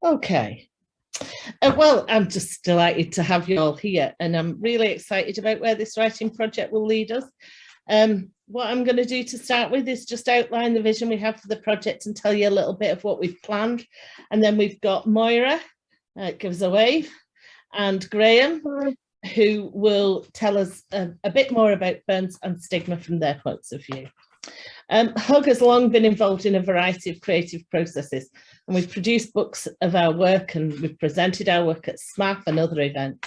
Okay. Well, I'm just delighted to have you all here, and I'm really excited about where this writing project will lead us. What I'm going to do to start with is just outline the vision we have for the project and tell you a little bit of what we've planned. And then we've got Moira, give us a wave, and Graham, who will tell us a bit more about burns and stigma from their points of view. Hug has long been involved in a variety of creative processes, and we've produced books of our work, and we've presented our work at SMAP and other events.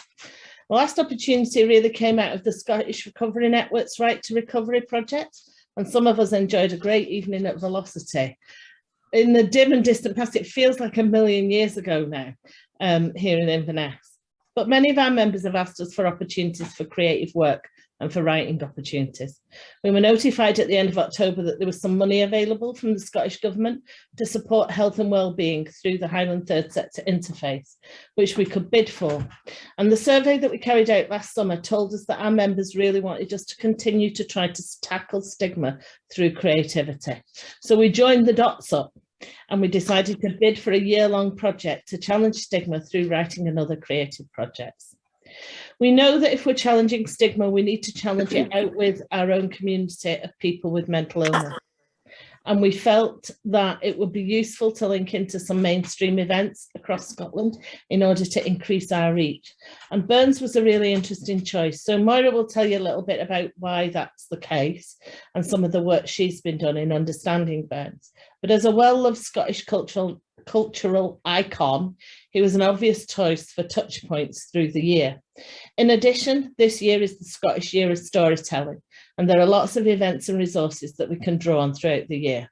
The last opportunity really came out of the Scottish Recovery Network's Right to Recovery project, and some of us enjoyed a great evening at Velocity. In the dim and distant past, it feels like a million years ago now, here in Inverness. But many of our members have asked us for opportunities for creative work and for writing opportunities. We were notified at the end of October that there was some money available from the Scottish Government to support health and wellbeing through the Highland Third Sector Interface, which we could bid for. And the survey that we carried out last summer told us that our members really wanted us to continue to try to tackle stigma through creativity. So we joined the dots up, and we decided to bid for a year-long project to challenge stigma through writing and other creative projects. We know that if we're challenging stigma, we need to challenge it out with our own community of people with mental illness. And we felt that it would be useful to link into some mainstream events across Scotland in order to increase our reach. And burns was a really interesting choice. So Moira will tell you a little bit about why that's the case and some of the work she's been done in understanding burns. But as a well-loved Scottish cultural icon, he was an obvious choice for touch points through the year. In addition, this year is the Scottish Year of Storytelling, and there are lots of events and resources that we can draw on throughout the year.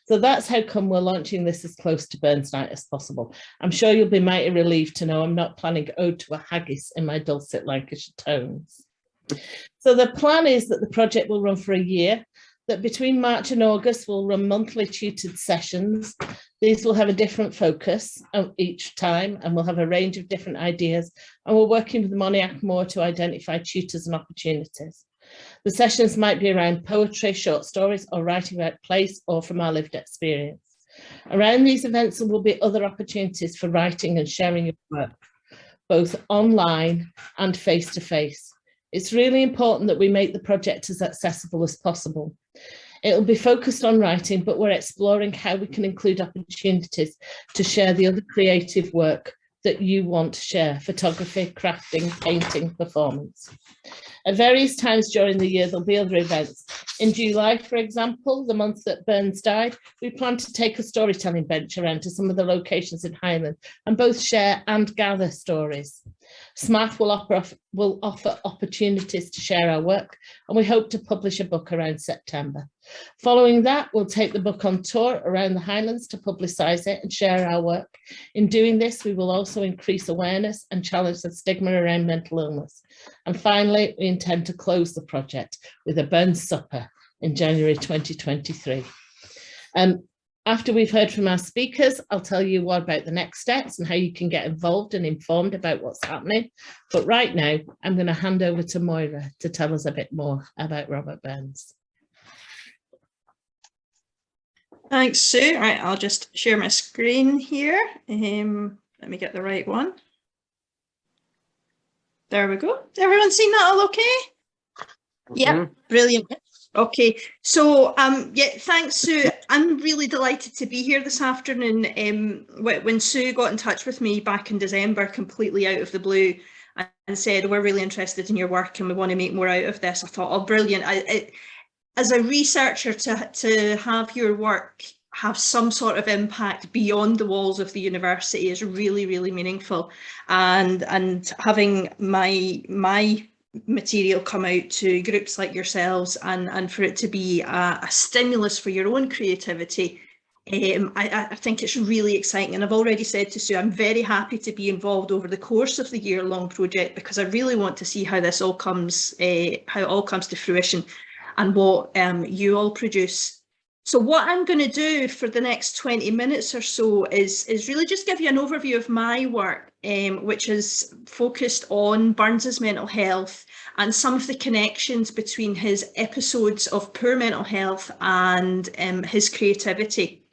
So that's how come we're launching this as close to Burns Night as possible. I'm sure you'll be mighty relieved to know I'm not planning ode to a haggis in my dulcet Lancashire tones. So the plan is that the project will run for a year, that between March and August we'll run monthly tutored sessions. These will have a different focus each time, and we'll have a range of different ideas, and we're working with Moniac Moore to identify tutors and opportunities. The sessions might be around poetry, short stories, or writing about place or from our lived experience. Around these events there will be other opportunities for writing and sharing your work, both online and face-to-face. It's really important that we make the project as accessible as possible. It'll be focused on writing, but we're exploring how we can include opportunities to share the other creative work that you want to share: photography, crafting, painting, performance. At various times during the year, there'll be other events. In July, for example, the month that Burns died, we plan to take a storytelling bench around to some of the locations in Highland and both share and gather stories. SMAF will offer opportunities to share our work, and we hope to publish a book around September. Following that, we'll take the book on tour around the Highlands to publicise it and share our work. In doing this, we will also increase awareness and challenge the stigma around mental illness. And finally, we intend to close the project with a Burns Supper in January 2023. After we've heard from our speakers, I'll tell you what about the next steps and how you can get involved and informed about what's happening. But right now, I'm going to hand over to Moira to tell us a bit more about Robert Burns. Thanks, Sue. Right, I'll just share my screen here. Let me get the right one. There we go. Everyone seen that all okay? Yeah, brilliant. Okay, so yeah, thanks, Sue. I'm really delighted to be here this afternoon. When Sue got in touch with me back in December, completely out of the blue, and said, we're really interested in your work and we want to make more out of this, I thought, oh, brilliant. As a researcher, to have your work have some sort of impact beyond the walls of the university is really, really meaningful. And having my material come out to groups like yourselves and for it to be a stimulus for your own creativity, I think it's really exciting. And I've already said to Sue, I'm very happy to be involved over the course of the year-long project, because I really want to see how this all comes, how it all comes to fruition and what you all produce. So what I'm going to do for the next 20 minutes or so is really just give you an overview of my work, which is focused on Burns's mental health and some of the connections between his episodes of poor mental health and his creativity.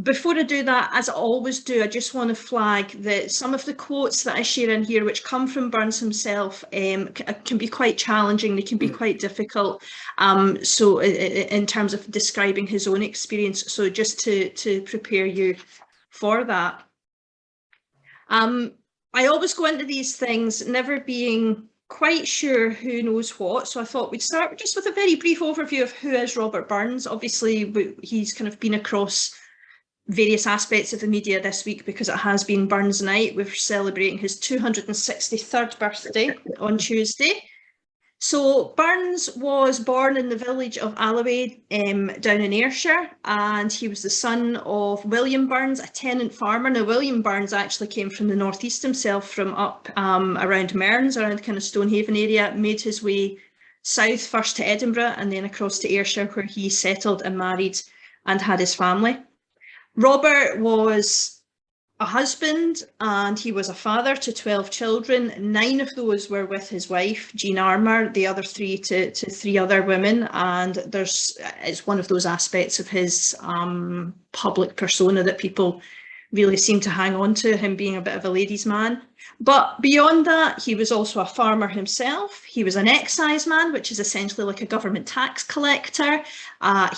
Before I do that, as I always do, I just want to flag that some of the quotes that I share in here, which come from Burns himself, can be quite challenging. They can be quite difficult. So in terms of describing his own experience, so just to prepare you for that. I always go into these things never being quite sure who knows what, so I thought we'd start just with a very brief overview of who is Robert Burns. Obviously, he's kind of been across various aspects of the media this week because it has been Burns Night. We're celebrating his 263rd birthday on Tuesday. So Burns was born in the village of Alloway down in Ayrshire, and he was the son of William Burns, a tenant farmer. Now, William Burns actually came from the northeast himself, from up around Mearns, around kind of Stonehaven area, made his way south first to Edinburgh and then across to Ayrshire, where he settled and married and had his family. Robert was a husband and he was a father to 12 children. 9 of those were with his wife, Jean Armour, the other 3 to 3 other women. And it's one of those aspects of his public persona that people really seem to hang on to, him being a bit of a ladies' man. But beyond that, he was also a farmer himself. He was an excise man, which is essentially like a government tax collector.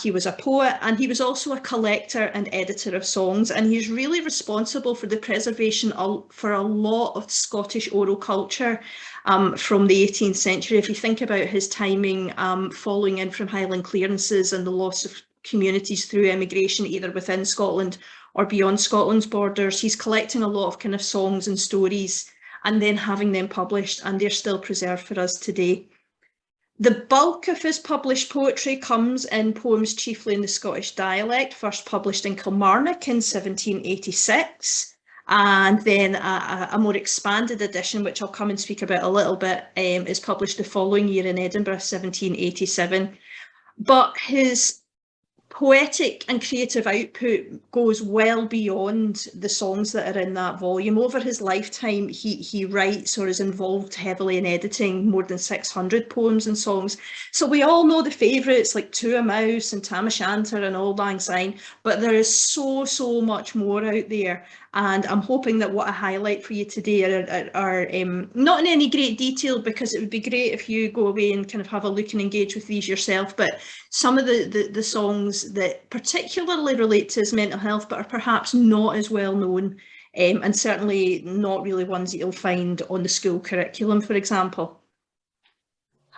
He was a poet, and he was also a collector and editor of songs. And he's really responsible for the preservation for a lot of Scottish oral culture from the 18th century. If you think about his timing following in from Highland clearances and the loss of communities through emigration, either within Scotland or beyond Scotland's borders, he's collecting a lot of kind of songs and stories and then having them published, and they're still preserved for us today. The bulk of his published poetry comes in poems chiefly in the Scottish dialect, first published in Kilmarnock in 1786, and then a more expanded edition, which I'll come and speak about a little bit, is published the following year in Edinburgh, 1787. But his poetic and creative output goes well beyond the songs that are in that volume. Over his lifetime, he writes or is involved heavily in editing more than 600 poems and songs. So we all know the favourites like To a Mouse and Tam O'Shanter and Auld Lang Syne, but there is so much more out there. And I'm hoping that what I highlight for you today are not in any great detail, because it would be great if you go away and kind of have a look and engage with these yourself. But some of the songs that particularly relate to his mental health, but are perhaps not as well known, and certainly not really ones that you'll find on the school curriculum, for example.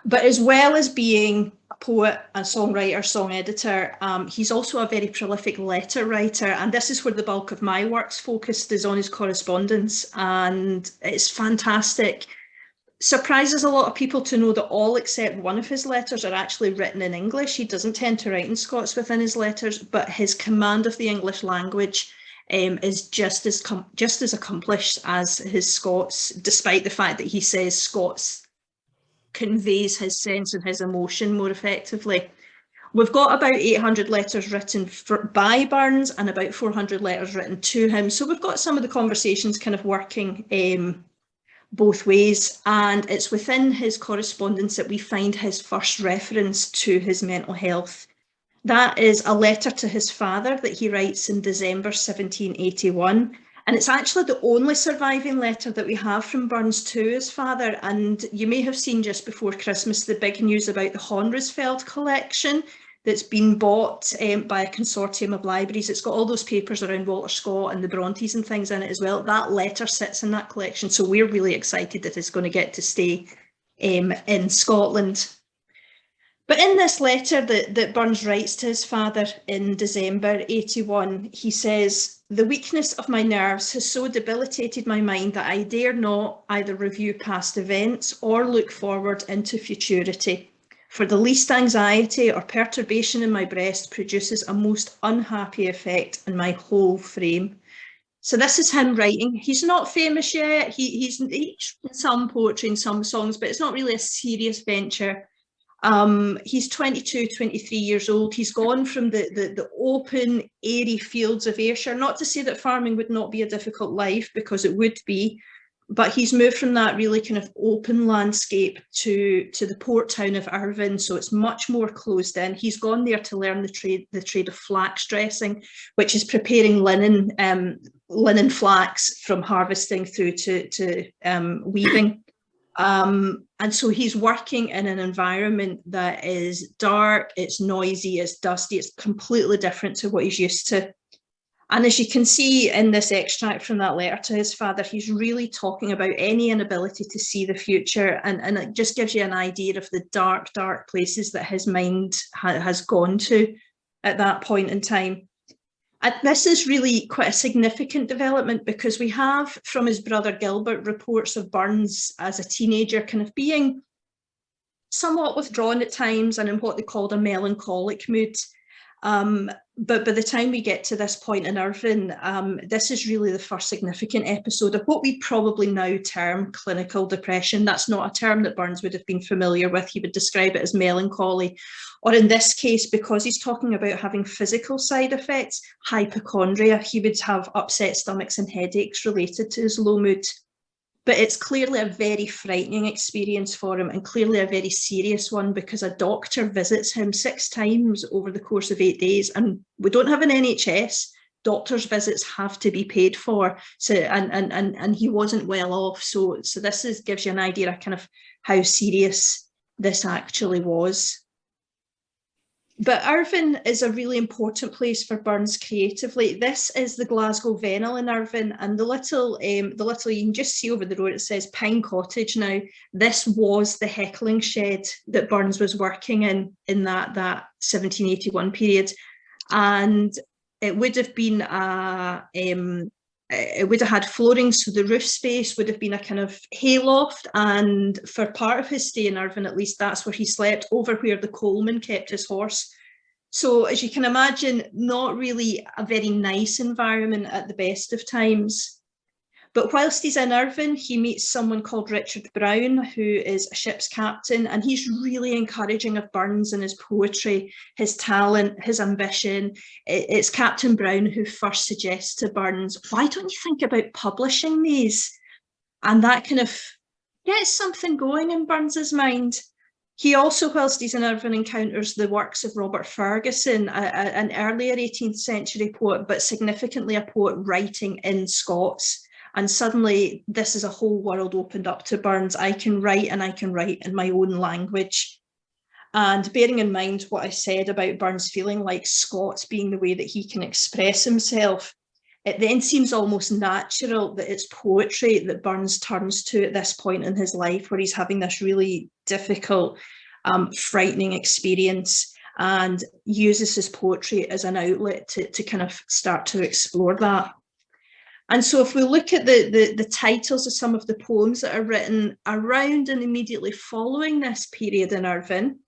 But as well as being a poet, a songwriter, song editor, he's also a very prolific letter writer. And this is where the bulk of my work's focused, is on his correspondence. And it's fantastic. Surprises a lot of people to know that all except one of his letters are actually written in English. He doesn't tend to write in Scots within his letters, but his command of the English language is just as accomplished as his Scots, despite the fact that he says Scots conveys his sense and his emotion more effectively. We've got about 800 letters written by Burns and about 400 letters written to him. So we've got some of the conversations kind of working both ways. And it's within his correspondence that we find his first reference to his mental health. That is a letter to his father that he writes in December 1781. And it's actually the only surviving letter that we have from Burns to his father. And you may have seen just before Christmas the big news about the Honresfeld collection that's been bought by a consortium of libraries. It's got all those papers around Walter Scott and the Brontes and things in it as well. That letter sits in that collection. So we're really excited that it's going to get to stay in Scotland. But in this letter that Burns writes to his father in December 81, he says, "The weakness of my nerves has so debilitated my mind that I dare not either review past events or look forward into futurity. For the least anxiety or perturbation in my breast produces a most unhappy effect in my whole frame." So this is him writing. He's not famous yet. He's in some poetry and some songs, but it's not really a serious venture. He's 22, 23 years old. He's gone from the open, airy fields of Ayrshire. Not to say that farming would not be a difficult life, because it would be, but he's moved from that really kind of open landscape to the port town of Irvine, so it's much more closed in. He's gone there to learn the trade of flax dressing, which is preparing linen flax from harvesting through to weaving. And so he's working in an environment that is dark, it's noisy, it's dusty, it's completely different to what he's used to. And as you can see in this extract from that letter to his father, he's really talking about any inability to see the future. And it just gives you an idea of the dark, dark places that his mind has gone to at that point in time. And this is really quite a significant development, because we have, from his brother Gilbert, reports of Burns as a teenager kind of being somewhat withdrawn at times and in what they called a melancholic mood. But by the time we get to this point in Irvine, this is really the first significant episode of what we probably now term clinical depression. That's not a term that Burns would have been familiar with. He would describe it as melancholy, or in this case, because he's talking about having physical side effects, hypochondria. He would have upset stomachs and headaches related to his low mood. But it's clearly a very frightening experience for him, and clearly a very serious one, because a doctor visits him 6 times over the course of 8 days, and we don't have an NHS. Doctors' visits have to be paid for, so and he wasn't well off. So this gives you an idea of kind of how serious this actually was. But Irvine is a really important place for Burns creatively. This is the Glasgow Vennel in Irvine, and the little you can just see over the road, it says Pine Cottage now. This was the heckling shed that Burns was working in that 1781 period, and it would have been it would have had flooring, so the roof space would have been a kind of hayloft, and for part of his stay in Irvine, at least, that's where he slept, over where the coalman kept his horse. So as you can imagine, not really a very nice environment at the best of times. But whilst he's in Irvine, he meets someone called Richard Brown, who is a ship's captain, and he's really encouraging of Burns and his poetry, his talent, his ambition. It's Captain Brown who first suggests to Burns, why don't you think about publishing these? And that kind of gets something going in Burns's mind. He also, whilst he's in Irvine, encounters the works of Robert Ferguson, an earlier 18th century poet, but significantly a poet writing in Scots. And suddenly this is a whole world opened up to Burns. I can write, and I can write in my own language. And bearing in mind what I said about Burns feeling like Scots being the way that he can express himself, it then seems almost natural that it's poetry that Burns turns to at this point in his life, where he's having this really difficult, frightening experience, and uses his poetry as an outlet to kind of start to explore that. And so if we look at the titles of some of the poems that are written around and immediately following this period in Irvine,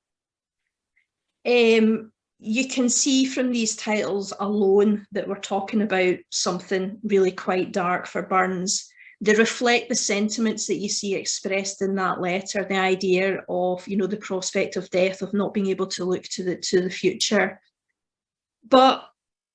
you can see from these titles alone that we're talking about something really quite dark for Burns. They reflect the sentiments that you see expressed in that letter, the idea of, you know, the prospect of death, of not being able to look to the future. But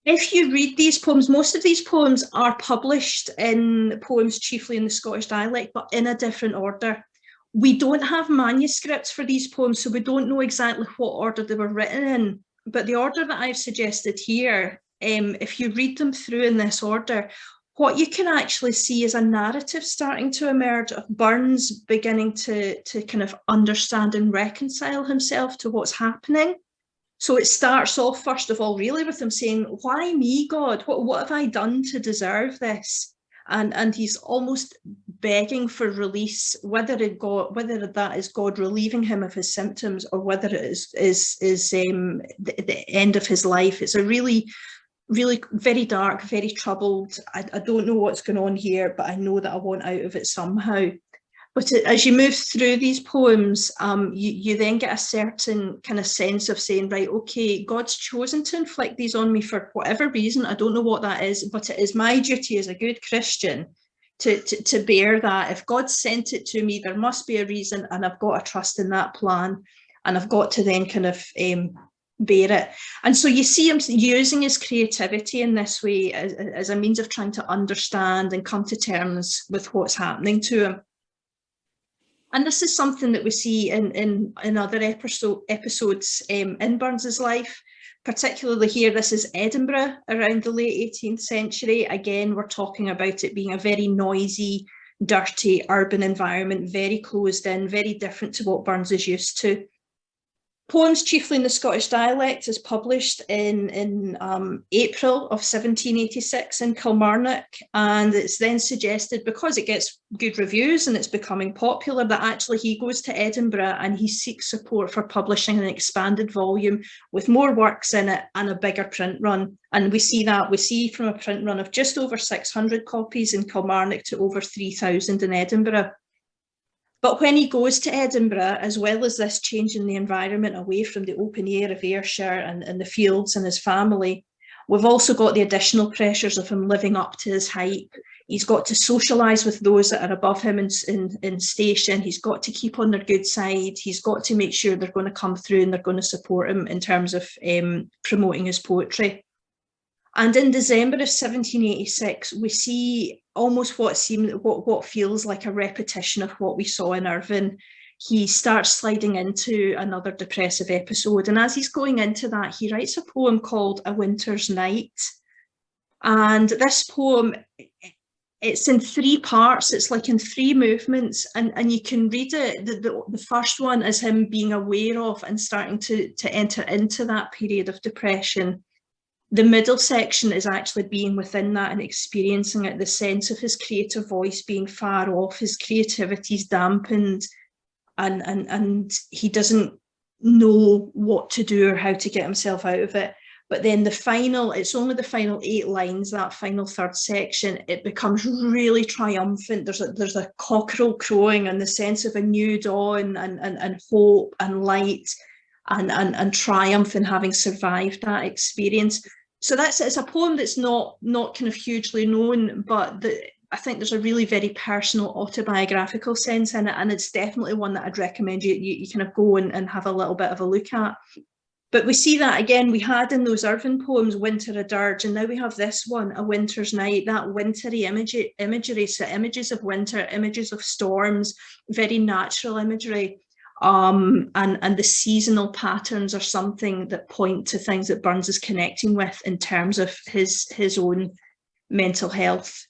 if you read these poems, most of these poems are published in poems chiefly in the Scottish dialect, but in a different order. We don't have manuscripts for these poems, so we don't know exactly what order they were written in. But the order that I've suggested here, if you read them through in this order, what you can actually see is a narrative starting to emerge of Burns beginning to kind of understand and reconcile himself to what's happening. So it starts off, first of all, really with him saying, why me, God? What have I done to deserve this? And he's almost begging for release, whether that is God relieving him of his symptoms, or whether it is the end of his life. It's a really, really very dark, very troubled. I don't know what's going on here, but I know that I want out of it somehow. But as you move through these poems, you then get a certain kind of sense of saying, right, okay, God's chosen to inflict these on me for whatever reason. I don't know what that is, but it is my duty as a good Christian to bear that. If God sent it to me, there must be a reason, and I've got to trust in that plan. And I've got to then kind of bear it. And so you see him using his creativity in this way as a means of trying to understand and come to terms with what's happening to him. And this is something that we see in other episodes in Burns's life, particularly here. This is Edinburgh around the late 18th century. Again, we're talking about it being a very noisy, dirty urban environment, very closed in, very different to what Burns is used to. Poems chiefly in the Scottish dialect is published in April of 1786 in Kilmarnock, and it's then suggested, because it gets good reviews and it's becoming popular, that actually he goes to Edinburgh and he seeks support for publishing an expanded volume with more works in it and a bigger print run. And we see from a print run of just over 600 copies in Kilmarnock to over 3,000 in Edinburgh. But when he goes to Edinburgh, as well as this change in the environment away from the open air of Ayrshire and the fields and his family, we've also got the additional pressures of him living up to his height. He's got to socialise with those that are above him in station. He's got to keep on their good side. He's got to make sure they're going to come through and they're going to support him in terms of promoting his poetry. And in December of 1786, we see almost what feels like a repetition of what we saw in Irvine. He starts sliding into another depressive episode. And as he's going into that, he writes a poem called A Winter's Night. And this poem, it's in 3 parts. It's like in 3 movements. And you can read it. The first one is him being aware of and starting to enter into that period of depression. The middle section is actually being within that and experiencing it, the sense of his creative voice being far off, his creativity's dampened, and he doesn't know what to do or how to get himself out of it. But then it's only the final 8 lines, that final 3rd section, it becomes really triumphant. There's a cockerel crowing and the sense of a new dawn and hope and light and triumph in having survived that experience. So it's a poem that's not kind of hugely known, but I think there's a really very personal autobiographical sense in it, and it's definitely one that I'd recommend you kind of go and have a little bit of a look at. But we see that again, we had in those Irvine poems, Winter a Dirge, and now we have this one, A Winter's Night, that wintry imagery, so images of winter, images of storms, very natural imagery. And the seasonal patterns are something that point to things that Burns is connecting with in terms of his own mental health.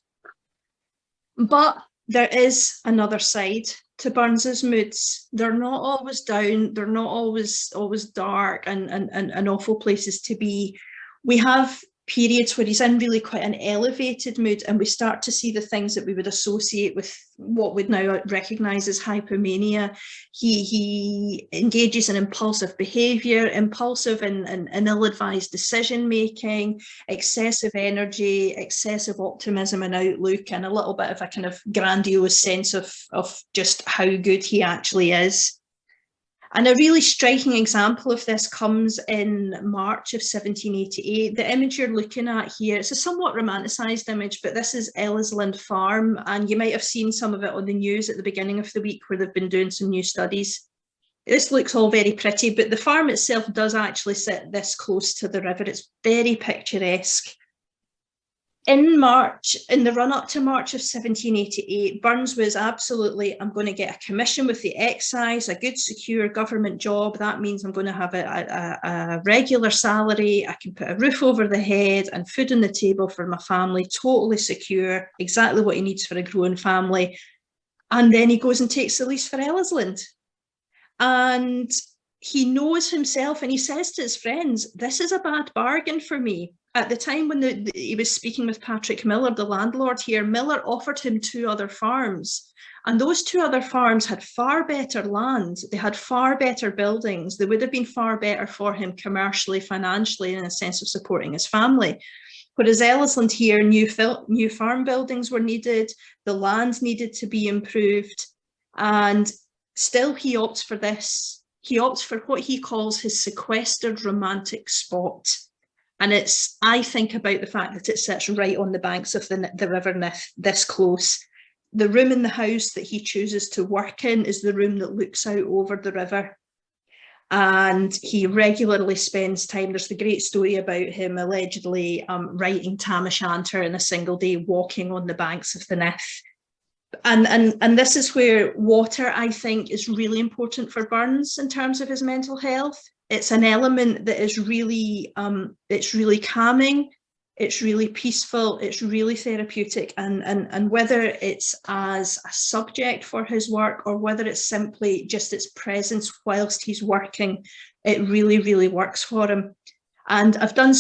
But there is another side to Burns's moods. They're not always down, they're not always dark and awful places to be. We have periods where he's in really quite an elevated mood, and we start to see the things that we would associate with what we'd now recognise as hypomania. He engages in impulsive behaviour, impulsive and ill-advised decision-making, excessive energy, excessive optimism and outlook, and a little bit of a kind of grandiose sense of just how good he actually is. And a really striking example of this comes in March of 1788. The image you're looking at here, it's a somewhat romanticised image, but this is Ellisland Farm, and you might have seen some of it on the news at the beginning of the week where they've been doing some new studies. This looks all very pretty, but the farm itself does actually sit this close to the river. It's very picturesque. In March, in the run-up to March of 1788, Burns was absolutely, I'm going to get a commission with the excise, a good secure government job. That means I'm going to have a regular salary. I can put a roof over the head and food on the table for my family, totally secure, exactly what he needs for a growing family. And then he goes and takes the lease for Ellisland. And he knows himself and he says to his friends, this is a bad bargain for me. At the time when he was speaking with Patrick Miller, the landlord here, Miller offered him 2 other farms. And those 2 other farms had far better land. They had far better buildings. They would have been far better for him commercially, financially, in a sense of supporting his family. Whereas Ellisland here, new farm buildings were needed. The land needed to be improved. And still he opts for this. He opts for what he calls his sequestered romantic spot. And I think about the fact that it sits right on the banks of the River Nith, this close. The room in the house that he chooses to work in is the room that looks out over the river. And he regularly spends time, there's the great story about him allegedly writing Tam O'Shanter in a single day, walking on the banks of the Nith. And this is where water, I think, is really important for Burns in terms of his mental health. It's an element that is really, it's really calming, it's really peaceful, it's really therapeutic, and whether it's as a subject for his work or whether it's simply just its presence whilst he's working, it really, really works for him. And I've done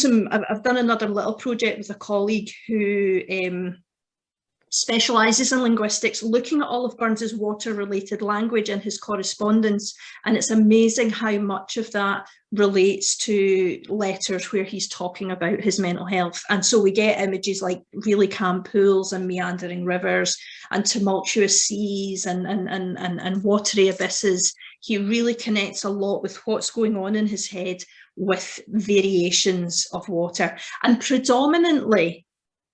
another little project with a colleague who specialises in linguistics, looking at all of Burns's water-related language and his correspondence, and it's amazing how much of that relates to letters where he's talking about his mental health. And so we get images like really calm pools and meandering rivers and tumultuous seas and watery abysses. He really connects a lot with what's going on in his head with variations of water, and predominantly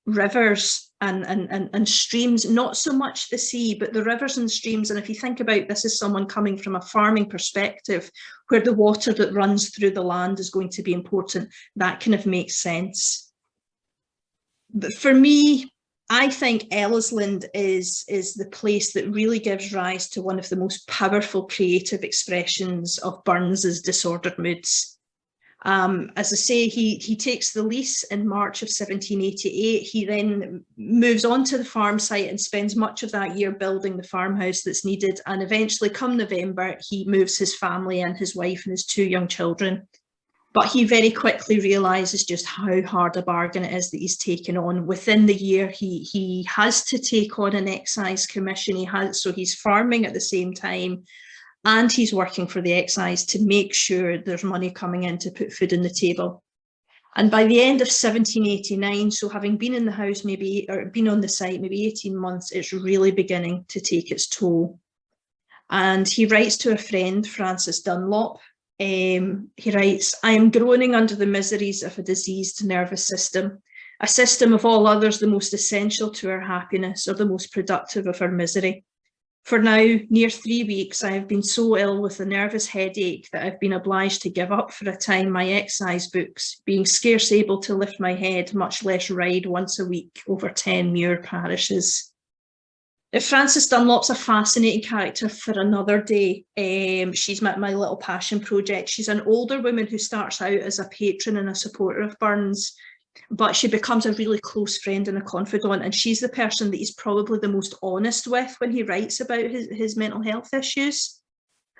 rivers and streams, not so much the sea, but the rivers and streams. And if you think about this as someone coming from a farming perspective, where the water that runs through the land is going to be important, that kind of makes sense. But for me, I think Ellisland is the place that really gives rise to one of the most powerful creative expressions of Burns's disordered moods. As I say, he takes the lease in March of 1788. He then moves on to the farm site and spends much of that year building the farmhouse that's needed. And eventually, come November, he moves his family and his wife and his 2 young children. But he very quickly realises just how hard a bargain it is that he's taken on. Within the year, he has to take on an excise commission. So he's farming at the same time, and he's working for the excise to make sure there's money coming in to put food on the table. And by the end of 1789, so having been in the house been on the site maybe 18 months, it's really beginning to take its toll. And he writes to a friend, Francis Dunlop. He writes, "I am groaning under the miseries of a diseased nervous system, a system of all others the most essential to our happiness or the most productive of our misery. For now, near 3 weeks, I have been so ill with a nervous headache that I've been obliged to give up for a time my excise books, being scarce able to lift my head, much less ride once a week over 10 muir parishes." Frances Dunlop's a fascinating character for another day. She's my little passion project. She's an older woman who starts out as a patron and a supporter of Burns, but she becomes a really close friend and a confidant, and she's the person that he's probably the most honest with when he writes about his mental health issues.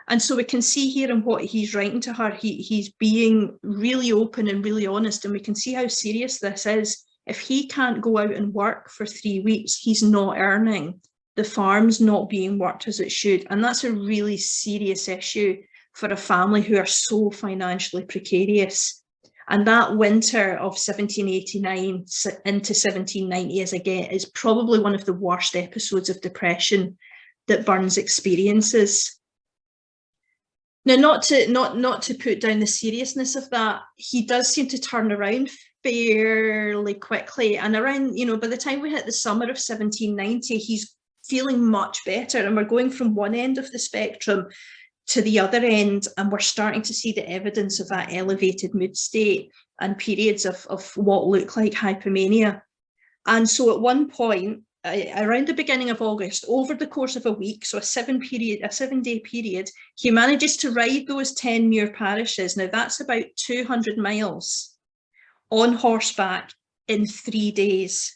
And so we can see here in what he's writing to her, he's being really open and really honest, and we can see how serious this is. If he can't go out and work for 3 weeks, he's not earning. The farm's not being worked as it should, and that's a really serious issue for a family who are so financially precarious. And that winter of 1789 into 1790 is probably one of the worst episodes of depression that Burns experiences. Now, not to put down the seriousness of that, he does seem to turn around fairly quickly. And around, by the time we hit the summer of 1790, he's feeling much better. And we're going from one end of the spectrum to the other end, and we're starting to see the evidence of that elevated mood state and periods of what look like hypomania. And so at one point, around the beginning of August, over the course of a week, so a 7-day period, he manages to ride those 10 muir parishes. Now that's about 200 miles on horseback in 3 days.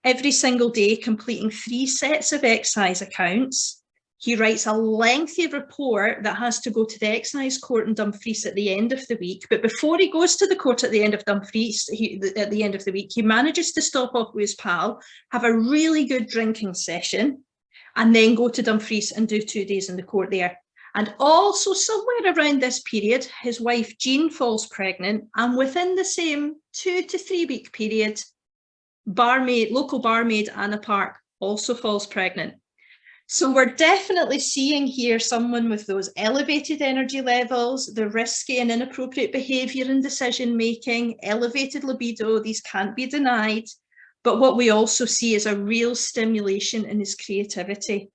Every single day, completing 3 sets of excise accounts. He writes a lengthy report that has to go to the excise court in Dumfries at the end of the week. But before he goes to the court at the end of Dumfries, at the end of the week, he manages to stop off with his pal, have a really good drinking session, and then go to Dumfries and do 2 days in the court there. And also somewhere around this period, his wife Jean falls pregnant, and within the same 2 to 3 week period, local barmaid Anna Park also falls pregnant. So we're definitely seeing here someone with those elevated energy levels, the risky and inappropriate behaviour and decision making, elevated libido, these can't be denied. But what we also see is a real stimulation in his creativity.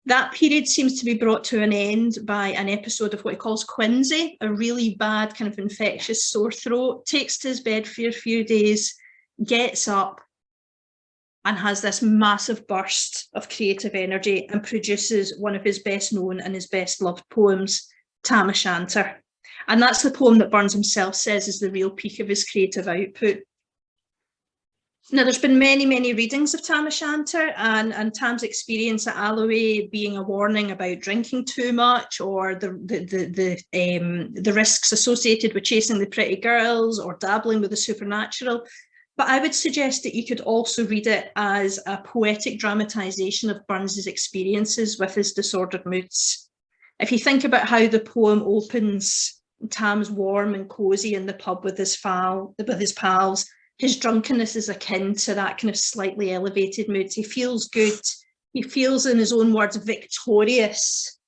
That period seems to be brought to an end by an episode of what he calls quinsy, a really bad kind of infectious sore throat, takes to his bed for a few days, gets up and has this massive burst of creative energy and produces one of his best known and his best loved poems, Tam O'Shanter. And that's the poem that Burns himself says is the real peak of his creative output. Now, there's been many, many readings of Tam O'Shanter, and Tam's experience at Alloway being a warning about drinking too much, or the risks associated with chasing the pretty girls or dabbling with the supernatural. But I would suggest that you could also read it as a poetic dramatisation of Burns's experiences with his disordered moods. If you think about how the poem opens, Tam's warm and cosy in the pub with his pals. His drunkenness is akin to that kind of slightly elevated mood. He feels good. He feels, in his own words, victorious.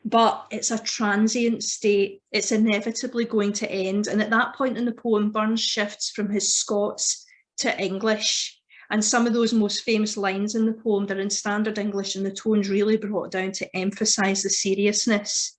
But it's a transient state. It's inevitably going to end. And at that point in the poem, Burns shifts from his Scots to English. And some of those most famous lines in the poem, they're in standard English, and the tone's really brought down to emphasise the seriousness.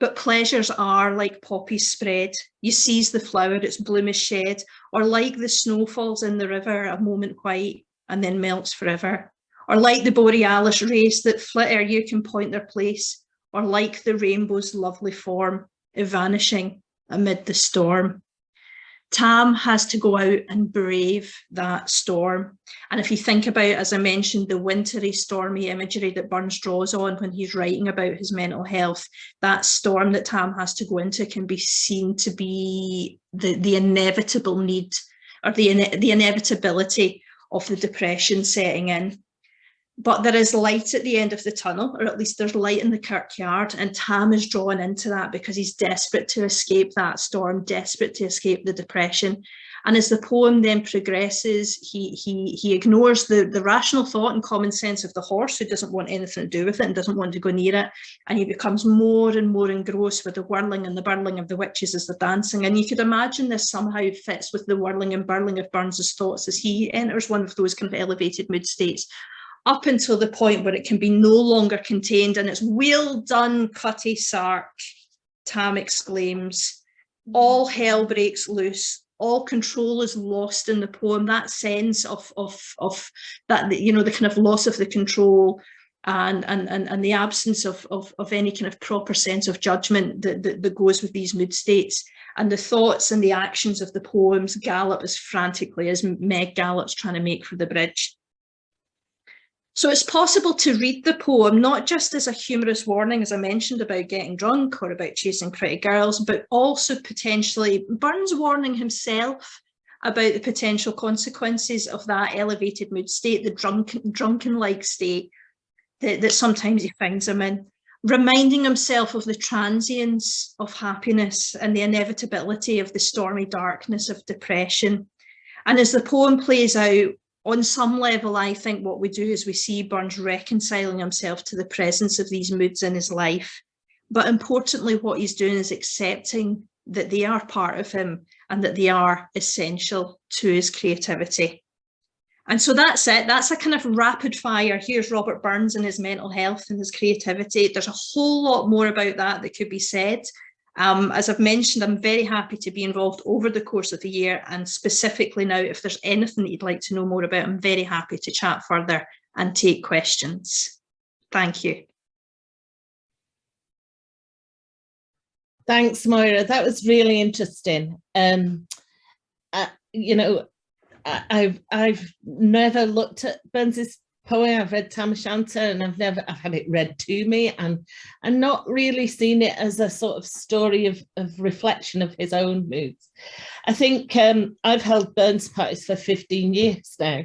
But pleasures are like poppies spread. You seize the flower, its bloom is shed, or like the snow falls in the river, a moment white, and then melts forever. Or like the borealis rays that flit ere you can point their place, or like the rainbow's lovely form, vanishing amid the storm. Tam has to go out and brave that storm. And if you think about, as I mentioned, the wintry, stormy imagery that Burns draws on when he's writing about his mental health, that storm that Tam has to go into can be seen to be the inevitable need, or the inevitability of the depression setting in. But there is light at the end of the tunnel, or at least there's light in the kirkyard, and Tam is drawn into that because he's desperate to escape that storm, desperate to escape the depression. And as the poem then progresses, he ignores the rational thought and common sense of the horse, who doesn't want anything to do with it and doesn't want to go near it. And he becomes more and more engrossed with the whirling and the burling of the witches as they're dancing. And you could imagine this somehow fits with the whirling and burling of Burns's thoughts as he enters one of those kind of elevated mood states, up until the point where it can be no longer contained. And it's "Well done, Cutty Sark," Tam exclaims. All hell breaks loose. All control is lost in the poem. That sense of that, you know, the kind of loss of the control and the absence of any kind of proper sense of judgment that goes with these mood states. And the thoughts and the actions of the poems gallop as frantically as Meg gallops trying to make for the bridge. So it's possible to read the poem not just as a humorous warning, as I mentioned, about getting drunk or about chasing pretty girls, but also potentially Burns warning himself about the potential consequences of that elevated mood state, the drunken-like state that sometimes he finds him in, reminding himself of the transience of happiness and the inevitability of the stormy darkness of depression. And as the poem plays out, on some level, I think what we do is we see Burns reconciling himself to the presence of these moods in his life. But importantly, what he's doing is accepting that they are part of him and that they are essential to his creativity. And so that's it. That's a kind of rapid fire. Here's Robert Burns and his mental health and his creativity. There's a whole lot more about that could be said. As I've mentioned, I'm very happy to be involved over the course of the year, and specifically now, if there's anything that you'd like to know more about, I'm very happy to chat further and take questions. Thank you. Thanks, Moira. That was really interesting. You know, I've never looked at Burns's poem. I've read Tam O'Shanter, and I've had it read to me, and not really seen it as a sort of story of reflection of his own moods. I think I've held Burns parties for 15 years now,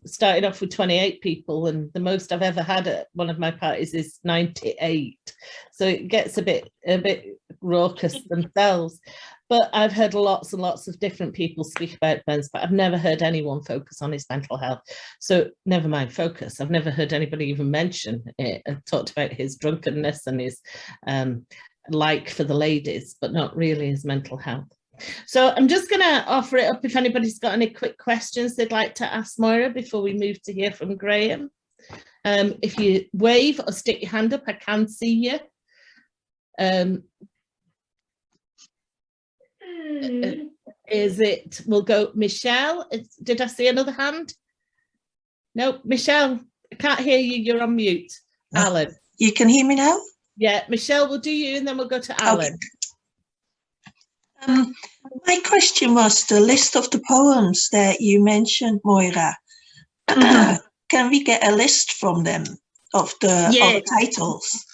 starting off with 28 people, and the most I've ever had at one of my parties is 98. So it gets a bit raucous themselves. But I've heard lots and lots of different people speak about Burns, but I've never heard anyone focus on his mental health. So never mind focus. I've never heard anybody even mention it and talked about his drunkenness and his like for the ladies, but not really his mental health. So I'm just going to offer it up if anybody's got any quick questions they'd like to ask Moira before we move to hear from Graham. If you wave or stick your hand up, I can see you. We'll go Michelle. Did I see another hand? No, Michelle, I can't hear you. You're on mute. Alan. You can hear me now? Yeah, Michelle, we'll do you and then we'll go to Alan. Okay. My question was the list of the poems that you mentioned, Moira. Can we get a list from them of the titles?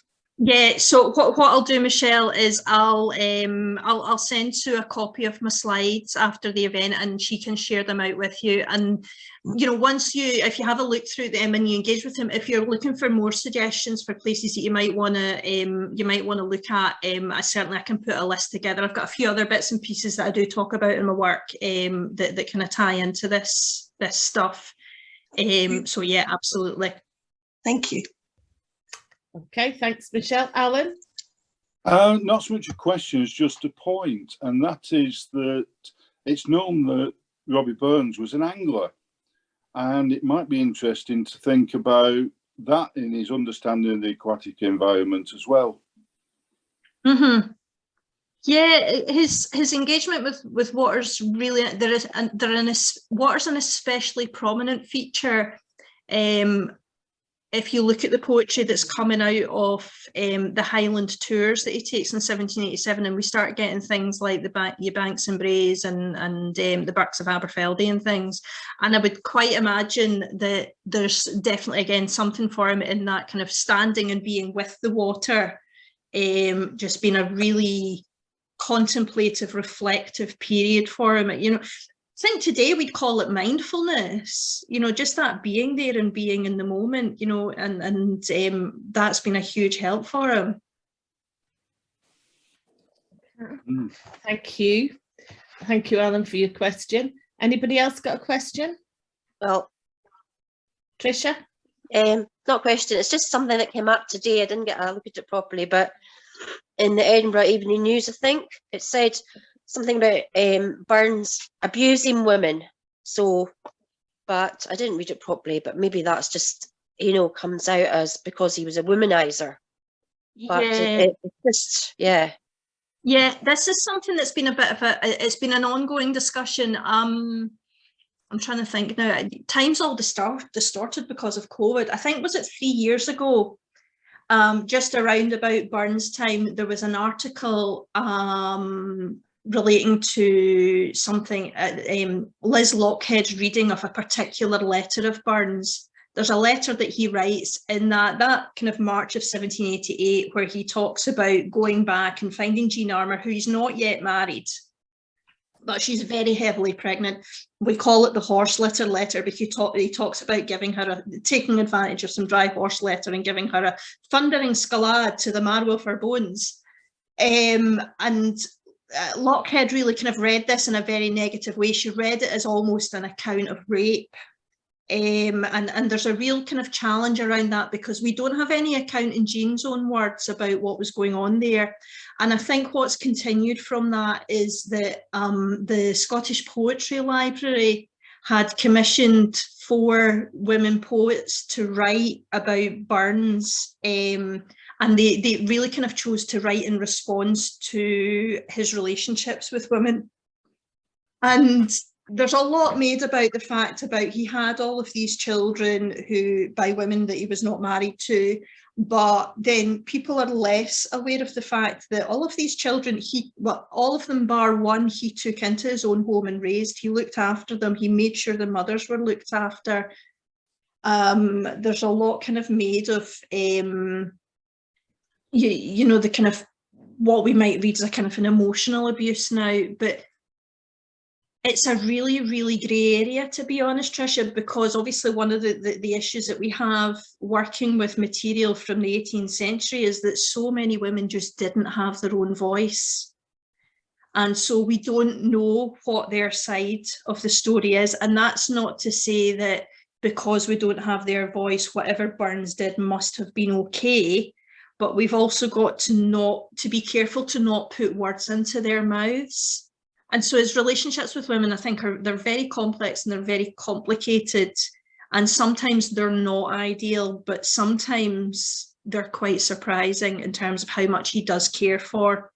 Yeah, so what I'll do, Michelle, is I'll send Sue a copy of my slides after the event, and she can share them out with you. And you know, if you have a look through them and you engage with them, if you're looking for more suggestions for places that you might want to look at, I can put a list together. I've got a few other bits and pieces that I do talk about in my work that kind of tie into this stuff. So yeah, absolutely. Thank you. Okay, thanks, Michelle. Alan? Not so much a question as just a point, and that is that it's known that Robbie Burns was an angler, and it might be interesting to think about that in his understanding of the aquatic environment as well. Mm-hmm. Yeah, his engagement with water's really water's an especially prominent feature. If you look at the poetry that's coming out of the Highland tours that he takes in 1787, and we start getting things like the Banks and Braes and the Burks of Aberfeldy and things, and I would quite imagine that there's definitely, again, something for him in that kind of standing and being with the water, just being a really contemplative, reflective period for him. You know, I think today we'd call it mindfulness, you know, just that being there and being in the moment, you know, and that's been a huge help for him. Thank you. Thank you, Alan, for your question. Anybody else got a question? Well, Tricia? not a question, it's just something that came up today. I didn't get a look at it properly, but in the Edinburgh Evening News, I think, it said something about Burns abusing women. So, but I didn't read it properly, but maybe that's just, you know, comes out as because he was a womanizer. But it's just, yeah. Yeah, this is something that's been a bit of it's been an ongoing discussion. I'm trying to think now. Time's all distorted because of COVID. I think, was it 3 years ago? Just around about Burns' time, there was an article relating to something, Liz Lockhead's reading of a particular letter of Burns. There's a letter that he writes in that kind of March of 1788, where he talks about going back and finding Jean Armour, who he's not yet married, but she's very heavily pregnant. We call it the horse litter letter because he talks about giving her taking advantage of some dry horse litter and giving her a thundering scalade to the marrow of her bones. Lockhead really kind of read this in a very negative way. She read it as almost an account of rape. And there's a real kind of challenge around that because we don't have any account in Jean's own words about what was going on there. And I think what's continued from that is that the Scottish Poetry Library had commissioned 4 women poets to write about Burns, and they really kind of chose to write in response to his relationships with women. And there's a lot made about the fact about he had all of these children by women that he was not married to, but then people are less aware of the fact that all of these children, all of them bar one, he took into his own home and raised. He looked after them. He made sure the mothers were looked after. There's a lot kind of made of, you know, the kind of what we might read as a kind of an emotional abuse now, but it's a really, really grey area, to be honest, Tricia, because obviously one of the issues that we have working with material from the 18th century is that so many women just didn't have their own voice. And so we don't know what their side of the story is. And that's not to say that because we don't have their voice, whatever Burns did must have been okay. But we've also got to be careful to not put words into their mouths. And so his relationships with women, I think, they're very complex and they're very complicated. And sometimes they're not ideal, but sometimes they're quite surprising in terms of how much he does care for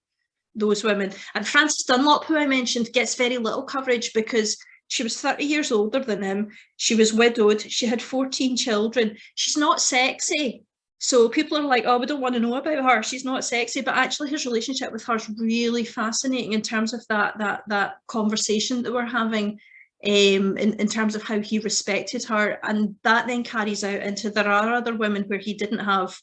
those women. And Frances Dunlop, who I mentioned, gets very little coverage because she was 30 years older than him. She was widowed. She had 14 children. She's not sexy. So people are like, oh, we don't want to know about her. She's not sexy. But actually his relationship with her is really fascinating in terms of that conversation that we're having, in terms of how he respected her. And that then carries out into, there are other women where he didn't have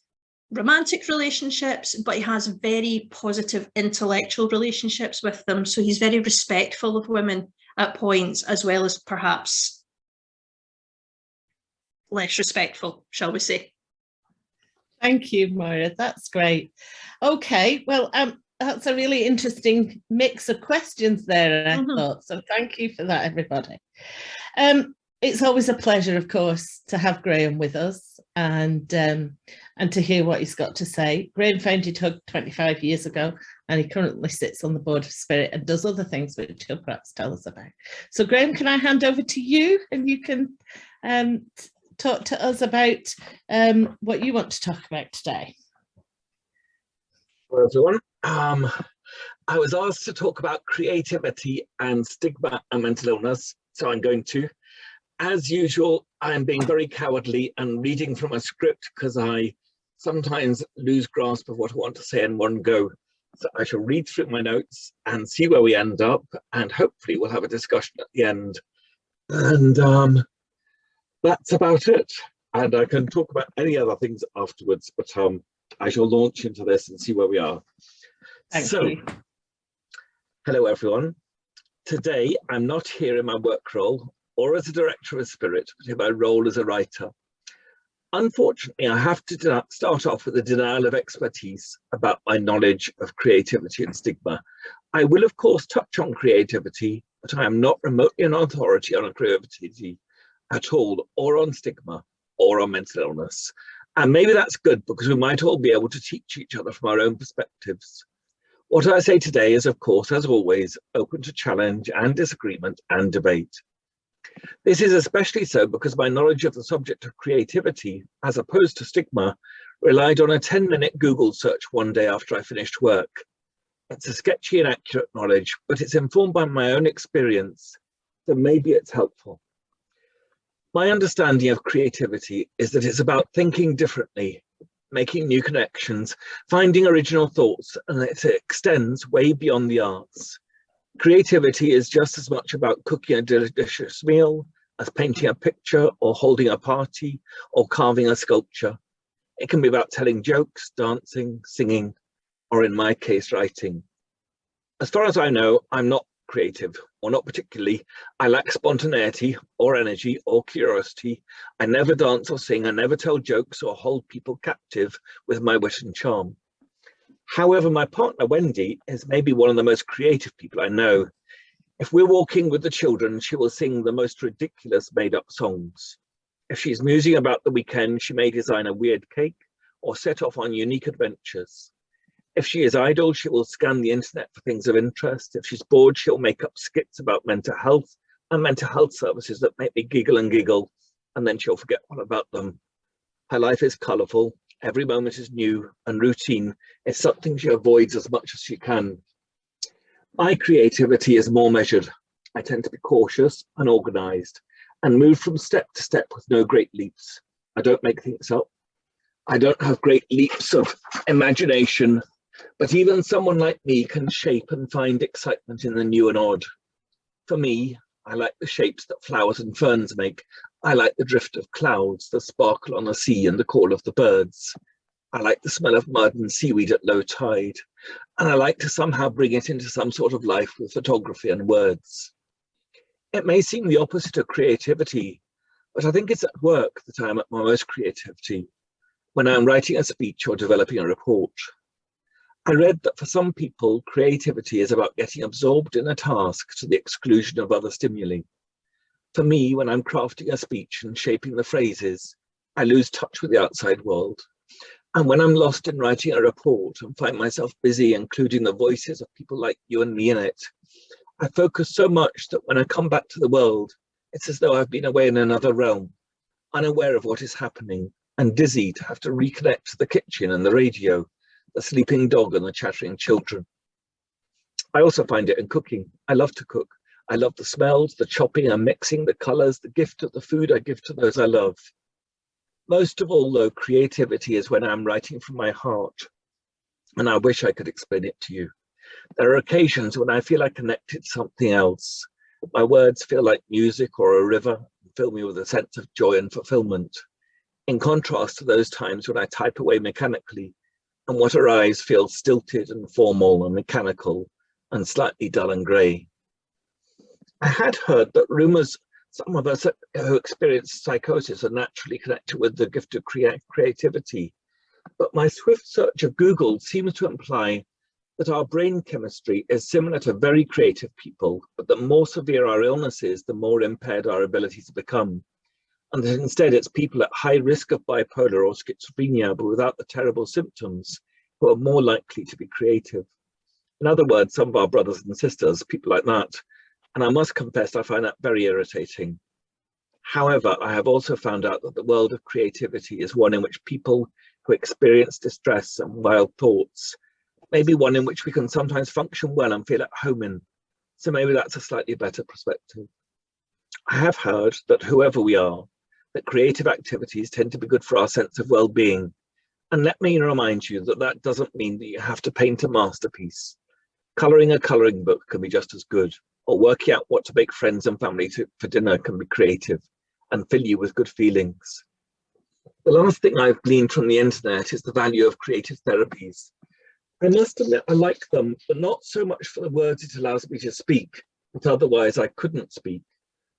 romantic relationships, but he has very positive intellectual relationships with them. So he's very respectful of women at points, as well as perhaps less respectful, shall we say. Thank you, Moira. That's great. Okay, well, that's a really interesting mix of questions there, I thought. So thank you for that, everybody. It's always a pleasure, of course, to have Graham with us and to hear what he's got to say. Graham founded HUG 25 years ago, and he currently sits on the board of Spirit and does other things which he'll perhaps tell us about. So Graham, can I hand over to you, and you can talk to us about what you want to talk about today. Hello, everyone. I was asked to talk about creativity and stigma and mental illness, so I'm going to. As usual, I'm being very cowardly and reading from a script because I sometimes lose grasp of what I want to say in one go. So I shall read through my notes and see where we end up, and hopefully we'll have a discussion at the end. And that's about it. And I can talk about any other things afterwards, but I shall launch into this and see where we are. Thank you. Hello, everyone. Today, I'm not here in my work role or as a director of Spirit, but in my role as a writer. Unfortunately, I have to start off with a denial of expertise about my knowledge of creativity and stigma. I will, of course, touch on creativity, but I am not remotely an authority on creativity at all, or on stigma, or on mental illness. And maybe that's good, because we might all be able to teach each other from our own perspectives. What I say today is, of course, as always, open to challenge and disagreement and debate. This is especially so because my knowledge of the subject of creativity, as opposed to stigma, relied on a 10-minute Google search one day after I finished work. It's a sketchy and accurate knowledge, but it's informed by my own experience, so maybe it's helpful. My understanding of creativity is that it's about thinking differently, making new connections, finding original thoughts, and that it extends way beyond the arts. Creativity is just as much about cooking a delicious meal as painting a picture or holding a party or carving a sculpture. It can be about telling jokes, dancing, singing, or in my case, writing. As far as I know, I'm not creative, or not particularly. I lack spontaneity or energy or curiosity. I never dance or sing. I never tell jokes or hold people captive with my wit and charm. However, my partner, Wendy, is maybe one of the most creative people I know. If we're walking with the children, she will sing the most ridiculous made-up songs. If she's musing about the weekend, she may design a weird cake or set off on unique adventures. If she is idle, she will scan the internet for things of interest. If she's bored, she'll make up skits about mental health and mental health services that make me giggle and giggle, and then she'll forget all about them. Her life is colourful. Every moment is new, and routine is something she avoids as much as she can. My creativity is more measured. I tend to be cautious and organised and move from step to step with no great leaps. I don't make things up. I don't have great leaps of imagination, but even someone like me can shape and find excitement in the new and odd. For me, I like the shapes that flowers and ferns make. I like the drift of clouds, the sparkle on the sea and the call of the birds. I like the smell of mud and seaweed at low tide. And I like to somehow bring it into some sort of life with photography and words. It may seem the opposite of creativity, but I think it's at work that I'm at my most creativity, when I'm writing a speech or developing a report. I read that for some people, creativity is about getting absorbed in a task to the exclusion of other stimuli. For me, when I'm crafting a speech and shaping the phrases, I lose touch with the outside world. And when I'm lost in writing a report and find myself busy including the voices of people like you and me in it, I focus so much that when I come back to the world, it's as though I've been away in another realm. unaware of what is happening, and dizzy to have to reconnect to the kitchen and the radio, the sleeping dog and the chattering children. I also find it in cooking. I love to cook. I love the smells, the chopping and mixing, the colours, the gift of the food I give to those I love. Most of all, though, creativity is when I'm writing from my heart, and I wish I could explain it to you. There are occasions when I feel I connected to something else. My words feel like music or a river, and fill me with a sense of joy and fulfillment. In contrast to those times when I type away mechanically, and what arrives feels stilted and formal and mechanical and slightly dull and grey. I had heard that rumours some of us who experience psychosis are naturally connected with the gift of creativity, but my swift search of Google seems to imply that our brain chemistry is similar to very creative people, but the more severe our illness is, the more impaired our ability to become. And that instead it's people at high risk of bipolar or schizophrenia, but without the terrible symptoms, who are more likely to be creative. In other words, some of our brothers and sisters, people like that. And I must confess, I find that very irritating. However, I have also found out that the world of creativity is one in which people who experience distress and wild thoughts may be one in which we can sometimes function well and feel at home in. So maybe that's a slightly better perspective. I have heard that whoever we are, that creative activities tend to be good for our sense of well-being. And let me remind you that that doesn't mean that you have to paint a masterpiece. Colouring a colouring book can be just as good, or working out what to make friends and family for dinner can be creative and fill you with good feelings. The last thing I've gleaned from the internet is the value of creative therapies. I must admit I like them, but not so much for the words it allows me to speak, but otherwise I couldn't speak,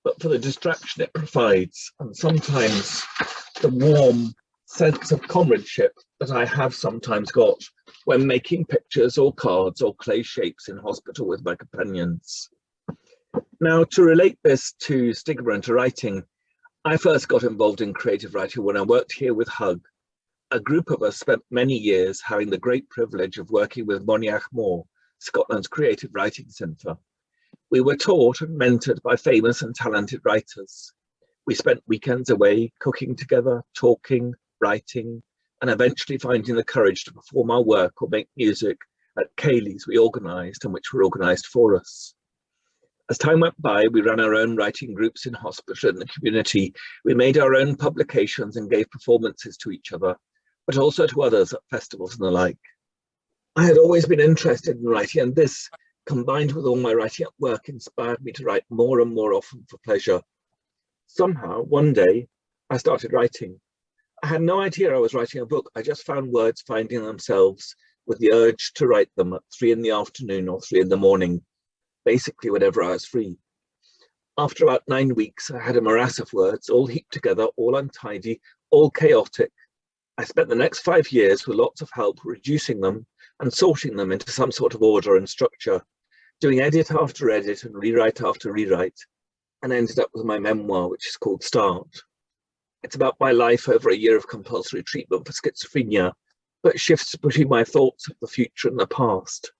but for the distraction it provides, and sometimes the warm sense of comradeship that I have sometimes got when making pictures or cards or clay shapes in hospital with my companions. Now, to relate this to Stigma and to writing, I first got involved in creative writing when I worked here with Hug. A group of us spent many years having the great privilege of working with Moira Hansen, Scotland's creative writing centre. We were taught and mentored by famous and talented writers. We spent weekends away, cooking together, talking, writing, and eventually finding the courage to perform our work or make music at ceilidhs we organised and which were organised for us. As time went by, we ran our own writing groups in hospital and the community. We made our own publications and gave performances to each other, but also to others at festivals and the like. I had always been interested in writing, and this, combined with all my writing at work, inspired me to write more and more often for pleasure. Somehow, one day, I started writing. I had no idea I was writing a book. I just found words finding themselves with the urge to write them at 3 in the afternoon or 3 in the morning, basically whenever I was free. After about 9 weeks, I had a morass of words, all heaped together, all untidy, all chaotic. I spent the next 5 years with lots of help reducing them and sorting them into some sort of order and structure, doing edit after edit and rewrite after rewrite, and ended up with my memoir, which is called Start. It's about my life over a year of compulsory treatment for schizophrenia, but shifts between my thoughts of the future and the past.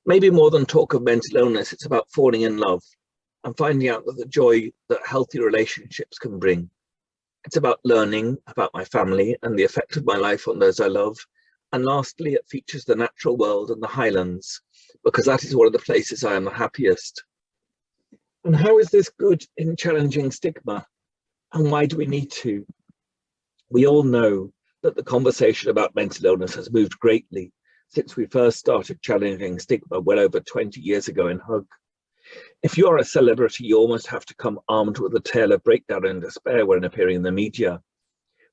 Maybe more than talk of mental illness, it's about falling in love and finding out that the joy that healthy relationships can bring. It's about learning about my family and the effect of my life on those I love. And lastly, it features the natural world and the Highlands, because that is one of the places I am the happiest. And how is this good in challenging stigma? And why do we need to? We all know that the conversation about mental illness has moved greatly since we first started challenging stigma well over 20 years ago in Hug. If you are a celebrity, you almost have to come armed with a tale of breakdown and despair when appearing in the media.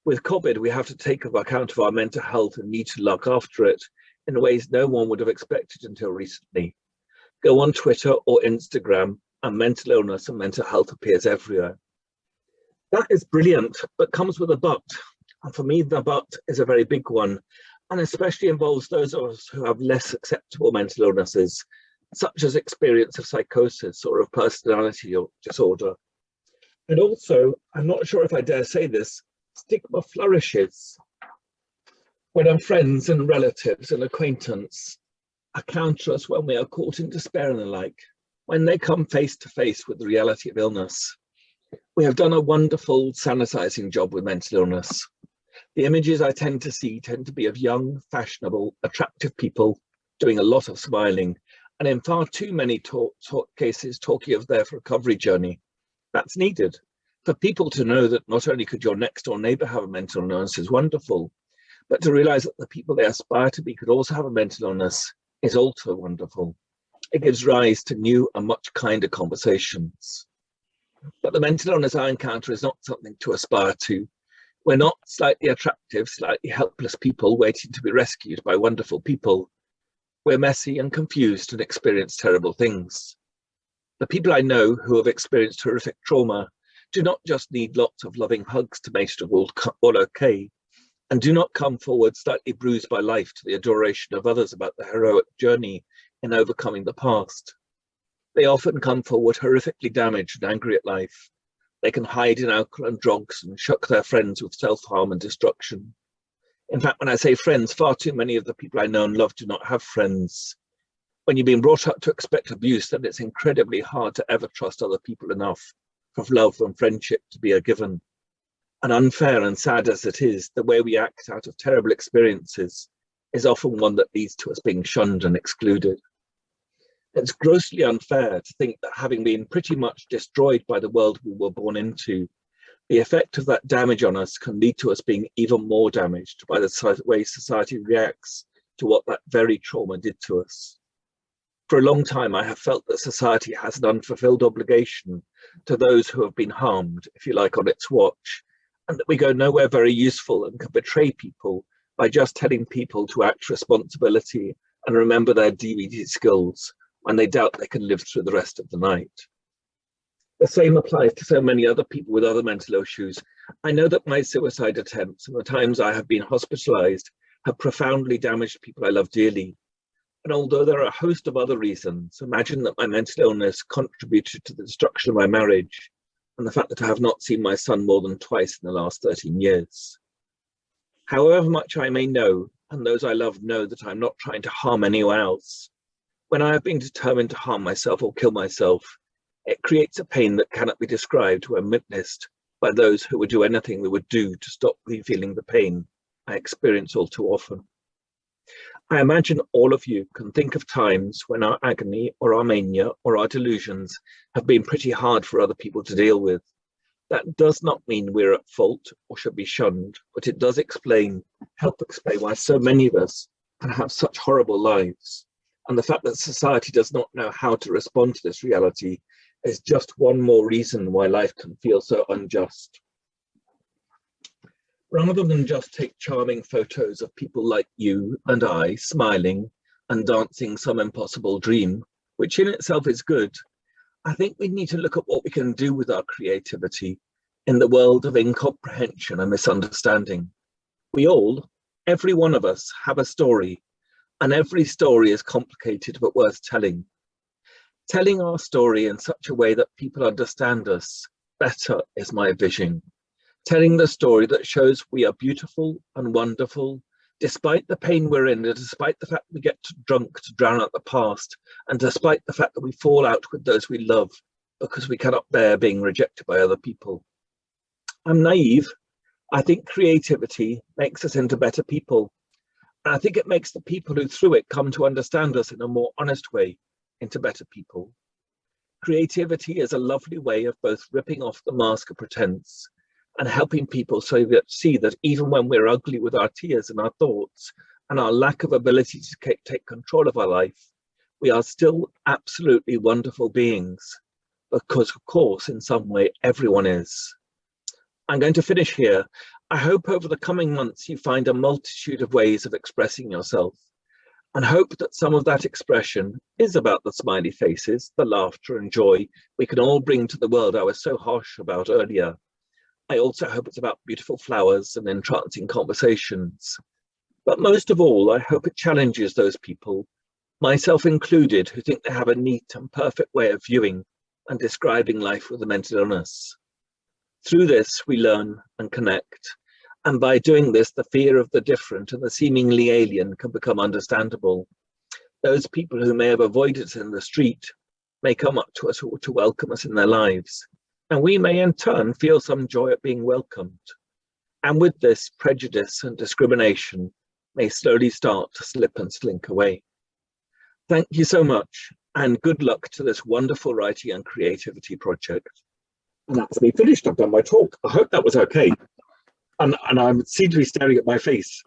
With COVID, we have to take account of our mental health and need to look after it in ways no one would have expected until recently. Go on Twitter or Instagram and mental illness and mental health appears everywhere. That is brilliant, but comes with a but. And for me, the but is a very big one, and especially involves those of us who have less acceptable mental illnesses, such as experience of psychosis or of personality disorder. And also, I'm not sure if I dare say this, stigma flourishes when our friends and relatives and acquaintance encounter us when we are caught in despair and the like, when they come face to face with the reality of illness. We have done a wonderful sanitising job with mental illness. The images I tend to see tend to be of young, fashionable, attractive people doing a lot of smiling, and in far too many cases talking of their recovery journey. That's needed. For people to know that not only could your next door neighbour have a mental illness is wonderful, but to realise that the people they aspire to be could also have a mental illness is also wonderful. It gives rise to new and much kinder conversations. But the mental illness I encounter is not something to aspire to. We're not slightly attractive, slightly helpless people waiting to be rescued by wonderful people. We're messy and confused and experience terrible things. The people I know who have experienced horrific trauma do not just need lots of loving hugs to make it all okay, and do not come forward slightly bruised by life to the adoration of others about the heroic journey in overcoming the past. They often come forward horrifically damaged and angry at life. They can hide in alcohol and drugs and shock their friends with self-harm and destruction. In fact, when I say friends, far too many of the people I know and love do not have friends. When you've been brought up to expect abuse, then it's incredibly hard to ever trust other people enough for love and friendship to be a given. And unfair and sad as it is, the way we act out of terrible experiences is often one that leads to us being shunned and excluded. It's grossly unfair to think that having been pretty much destroyed by the world we were born into, the effect of that damage on us can lead to us being even more damaged by the way society reacts to what that very trauma did to us. For a long time, I have felt that society has an unfulfilled obligation to those who have been harmed, if you like, on its watch, and that we go nowhere very useful and can betray people by just telling people to act responsibility and remember their DVD skills when they doubt they can live through the rest of the night. The same applies to so many other people with other mental issues. I know that my suicide attempts and the times I have been hospitalized have profoundly damaged people I love dearly. And although there are a host of other reasons, imagine that my mental illness contributed to the destruction of my marriage and the fact that I have not seen my son more than twice in the last 13 years. However much I may know, and those I love know that I'm not trying to harm anyone else, when I have been determined to harm myself or kill myself, it creates a pain that cannot be described when witnessed by those who would do anything they would do to stop me feeling the pain I experience all too often. I imagine all of you can think of times when our agony or our mania or our delusions have been pretty hard for other people to deal with. That does not mean we're at fault or should be shunned, but it does help explain why so many of us can have such horrible lives. And the fact that society does not know how to respond to this reality is just one more reason why life can feel so unjust. Rather than just take charming photos of people like you and I smiling and dancing some impossible dream, which in itself is good, I think we need to look at what we can do with our creativity in the world of incomprehension and misunderstanding. We all, every one of us, have a story, and every story is complicated but worth telling. Telling our story in such a way that people understand us better is my vision. Telling the story that shows we are beautiful and wonderful, despite the pain we're in, and despite the fact we get drunk to drown out the past, and despite the fact that we fall out with those we love because we cannot bear being rejected by other people. I'm naive. I think creativity makes us into better people. And I think it makes the people who through it come to understand us in a more honest way into better people. Creativity is a lovely way of both ripping off the mask of pretense and helping people see that even when we're ugly with our tears and our thoughts and our lack of ability to take control of our life, we are still absolutely wonderful beings, because of course, in some way, everyone is. I'm going to finish here. I hope over the coming months you find a multitude of ways of expressing yourself, and hope that some of that expression is about the smiley faces, the laughter and joy we can all bring to the world I was so harsh about earlier. I also hope it's about beautiful flowers and entrancing conversations. But most of all, I hope it challenges those people, myself included, who think they have a neat and perfect way of viewing and describing life with a mental illness. Through this, we learn and connect. And by doing this, the fear of the different and the seemingly alien can become understandable. Those people who may have avoided us in the street may come up to us to welcome us in their lives. and we may in turn feel some joy at being welcomed. And with this, prejudice and discrimination may slowly start to slip and slink away. Thank you so much, and good luck to this wonderful writing and creativity project. And that's me finished. I've done my talk. I hope that was okay. And I seem to be staring at my face.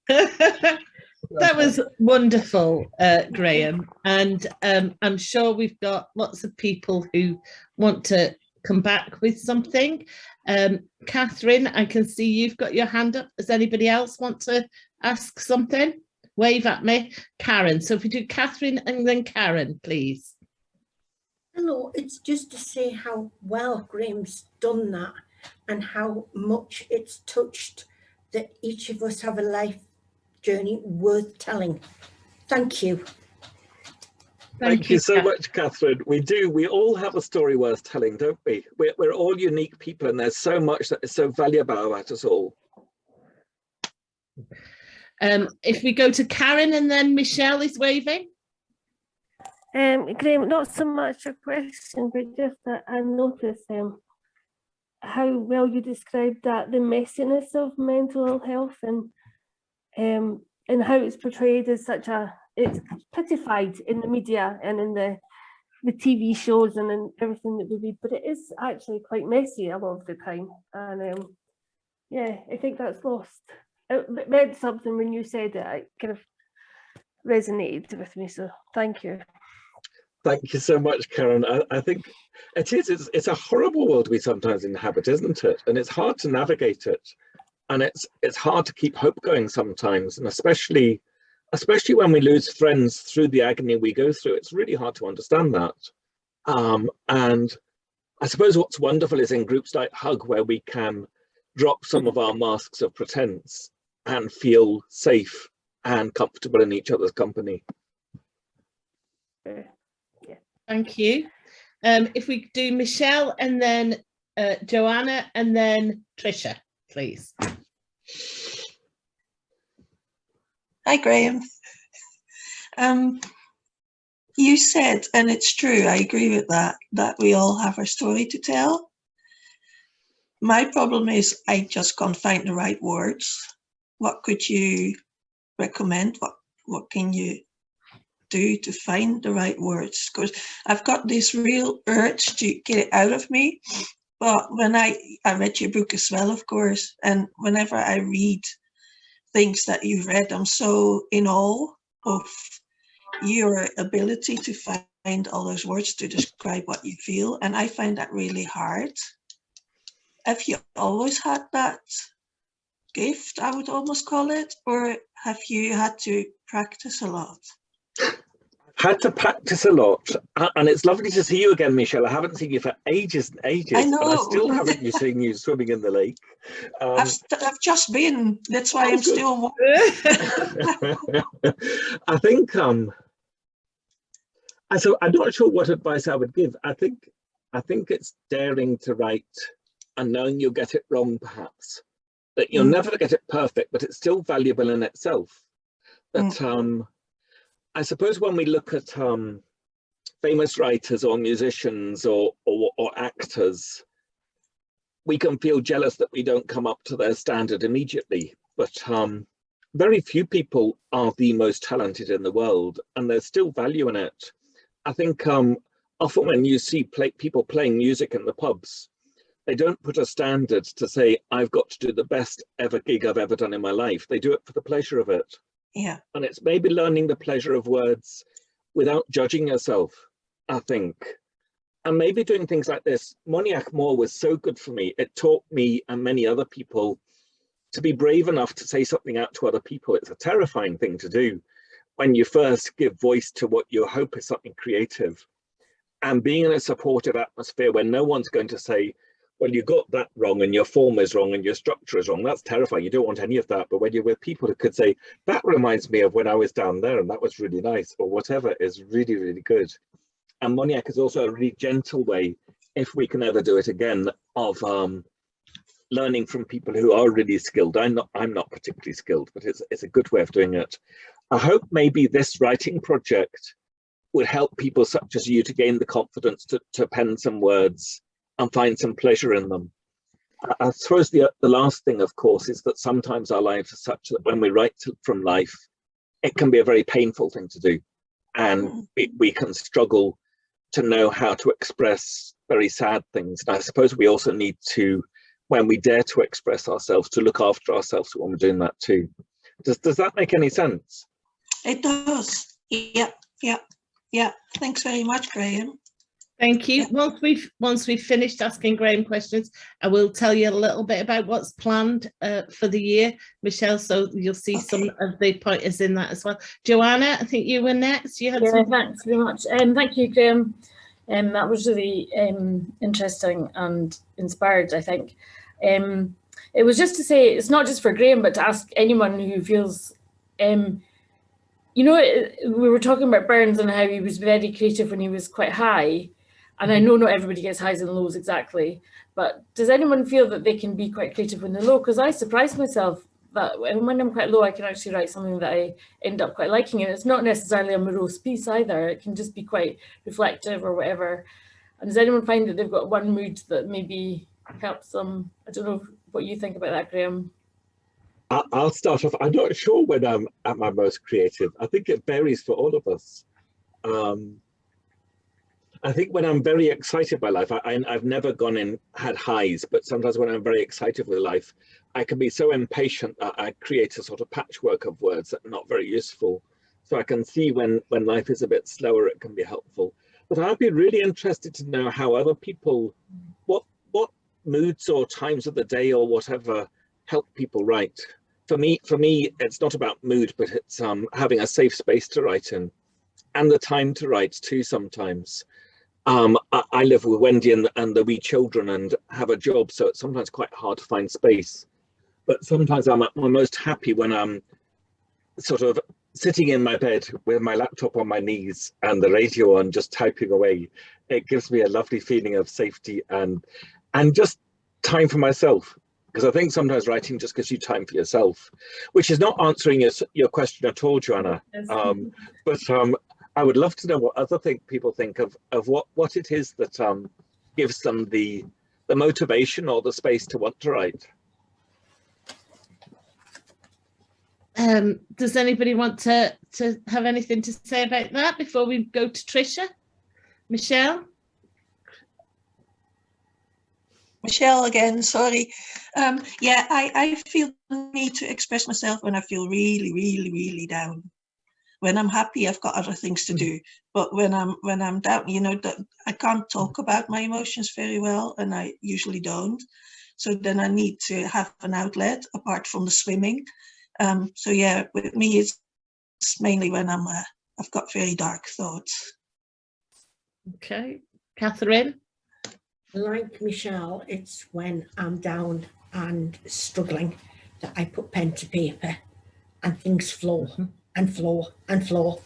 That was wonderful, Graham. And I'm sure we've got lots of people who want to come back with something. Catherine, I can see you've got your hand up. Does anybody else want to ask something? Wave at me. Karen. So if we do Catherine and then Karen, please. Hello, it's just to say how well Graham's done that and how much it's touched that each of us have a life journey worth telling. Thank you. Thank you so much, Catherine. We do. We all have a story worth telling, don't we? We're all unique people, and there's so much that is so valuable about us all. If we go to Karen and then Michelle is waving. Graham, not so much a question, but just that I noticed how well you described that, the messiness of mental health and how it's portrayed as such it's pittified in the media and in the TV shows and in everything that we read, but it is actually quite messy a lot of the time. And yeah, I think that's lost. It meant something when you said it. It kind of resonated with me, so thank you. Thank you so much, Karen. I think it's a horrible world we sometimes inhabit, isn't it? And it's hard to navigate it. And it's hard to keep hope going sometimes, and especially when we lose friends through the agony we go through, it's really hard to understand that. And I suppose what's wonderful is in groups like Hug, where we can drop some of our masks of pretense and feel safe and comfortable in each other's company. Thank you. If we do Michelle and then Joanna and then Tricia, please. Hi, Graham. You said, and it's true, I agree with that we all have our story to tell. My problem is I just can't find the right words. What could you recommend? What can you do to find the right words? Because I've got this real urge to get it out of me. But when I read your book as well, of course, and whenever I read things that you've read, I'm so in awe of your ability to find all those words to describe what you feel. And I find that really hard. Have you always had that gift, I would almost call it, or have you had to practice a lot? Had to practice a lot, and it's lovely to see you again, Michelle. I haven't seen you for ages and ages. I know. But I still haven't seen you swimming in the lake. I've just been. That's why I'm good. Still. I think. So I'm not sure what advice I would give. I think it's daring to write and knowing you'll get it wrong, perhaps. That you'll never get it perfect, but it's still valuable in itself. That I suppose when we look at famous writers or musicians or actors, we can feel jealous that we don't come up to their standard immediately. But very few people are the most talented in the world, and there's still value in it. I think often when you see people playing music in the pubs, they don't put a standard to say, I've got to do the best ever gig I've ever done in my life. They do it for the pleasure of it. Yeah. And it's maybe learning the pleasure of words without judging yourself, I think. And maybe doing things like this. Moniac Moore was so good for me. It taught me and many other people to be brave enough to say something out to other people. It's a terrifying thing to do when you first give voice to what you hope is something creative. And being in a supportive atmosphere where no one's going to say, well, you got that wrong and your form is wrong and your structure is wrong. That's terrifying. You don't want any of that. But when you're with people who could say, that reminds me of when I was down there and that was really nice, or whatever, is really, really good. And Moniac is also a really gentle way, if we can ever do it again, of learning from people who are really skilled. I'm not particularly skilled, but it's a good way of doing it. I hope maybe this writing project would help people such as you to gain the confidence to pen some words and find some pleasure in them. I suppose the last thing, of course, is that sometimes our lives are such that when we write from life, it can be a very painful thing to do. And we can struggle to know how to express very sad things. And I suppose we also need to, when we dare to express ourselves, to look after ourselves when we're doing that too. Does that make any sense? It does. Yeah. Thanks very much, Graham. Thank you. Once we've finished asking Graham questions, I will tell you a little bit about what's planned for the year, Michelle. So you'll see some of the pointers in that as well. Joanna, I think you were next. You had Thanks very much. Thank you, Graham. That was really interesting and inspired, I think. It was just to say, it's not just for Graham, but to ask anyone who feels, you know, we were talking about Burns and how he was very creative when he was quite high. And I know not everybody gets highs and lows exactly, but does anyone feel that they can be quite creative when they're low? Because I surprise myself that when I'm quite low, I can actually write something that I end up quite liking. And it's not necessarily a morose piece either. It can just be quite reflective or whatever. And does anyone find that they've got one mood that maybe helps them? I don't know what you think about that, Graham. I'll start off. I'm not sure when I'm at my most creative. I think it varies for all of us. I think when I'm very excited by life, I've never gone in, had highs, but sometimes when I'm very excited with life, I can be so impatient that I create a sort of patchwork of words that are not very useful. So I can see when life is a bit slower, it can be helpful. But I'd be really interested to know how other people, what moods or times of the day or whatever help people write. For me, it's not about mood, but it's having a safe space to write in, and the time to write too sometimes. I live with Wendy and the wee children and have a job, so it's sometimes quite hard to find space. But sometimes I'm at my most happy when I'm sort of sitting in my bed with my laptop on my knees and the radio on, just typing away. It gives me a lovely feeling of safety and just time for myself. Because I think sometimes writing just gives you time for yourself, which is not answering your question at all, Joanna. But I would love to know what other people think of what it is that gives them the motivation or the space to want to write. Does anybody want to have anything to say about that before we go to Tricia? Michelle? Michelle again, sorry. Yeah, I feel the need to express myself when I feel really, really, really down. When I'm happy, I've got other things to do. But when I'm down, you know, I can't talk about my emotions very well, and I usually don't. So then I need to have an outlet apart from the swimming. So yeah, with me, it's mainly when I've got very dark thoughts. Okay, Catherine? Like Michelle, it's when I'm down and struggling that I put pen to paper and things flow and flow and flow.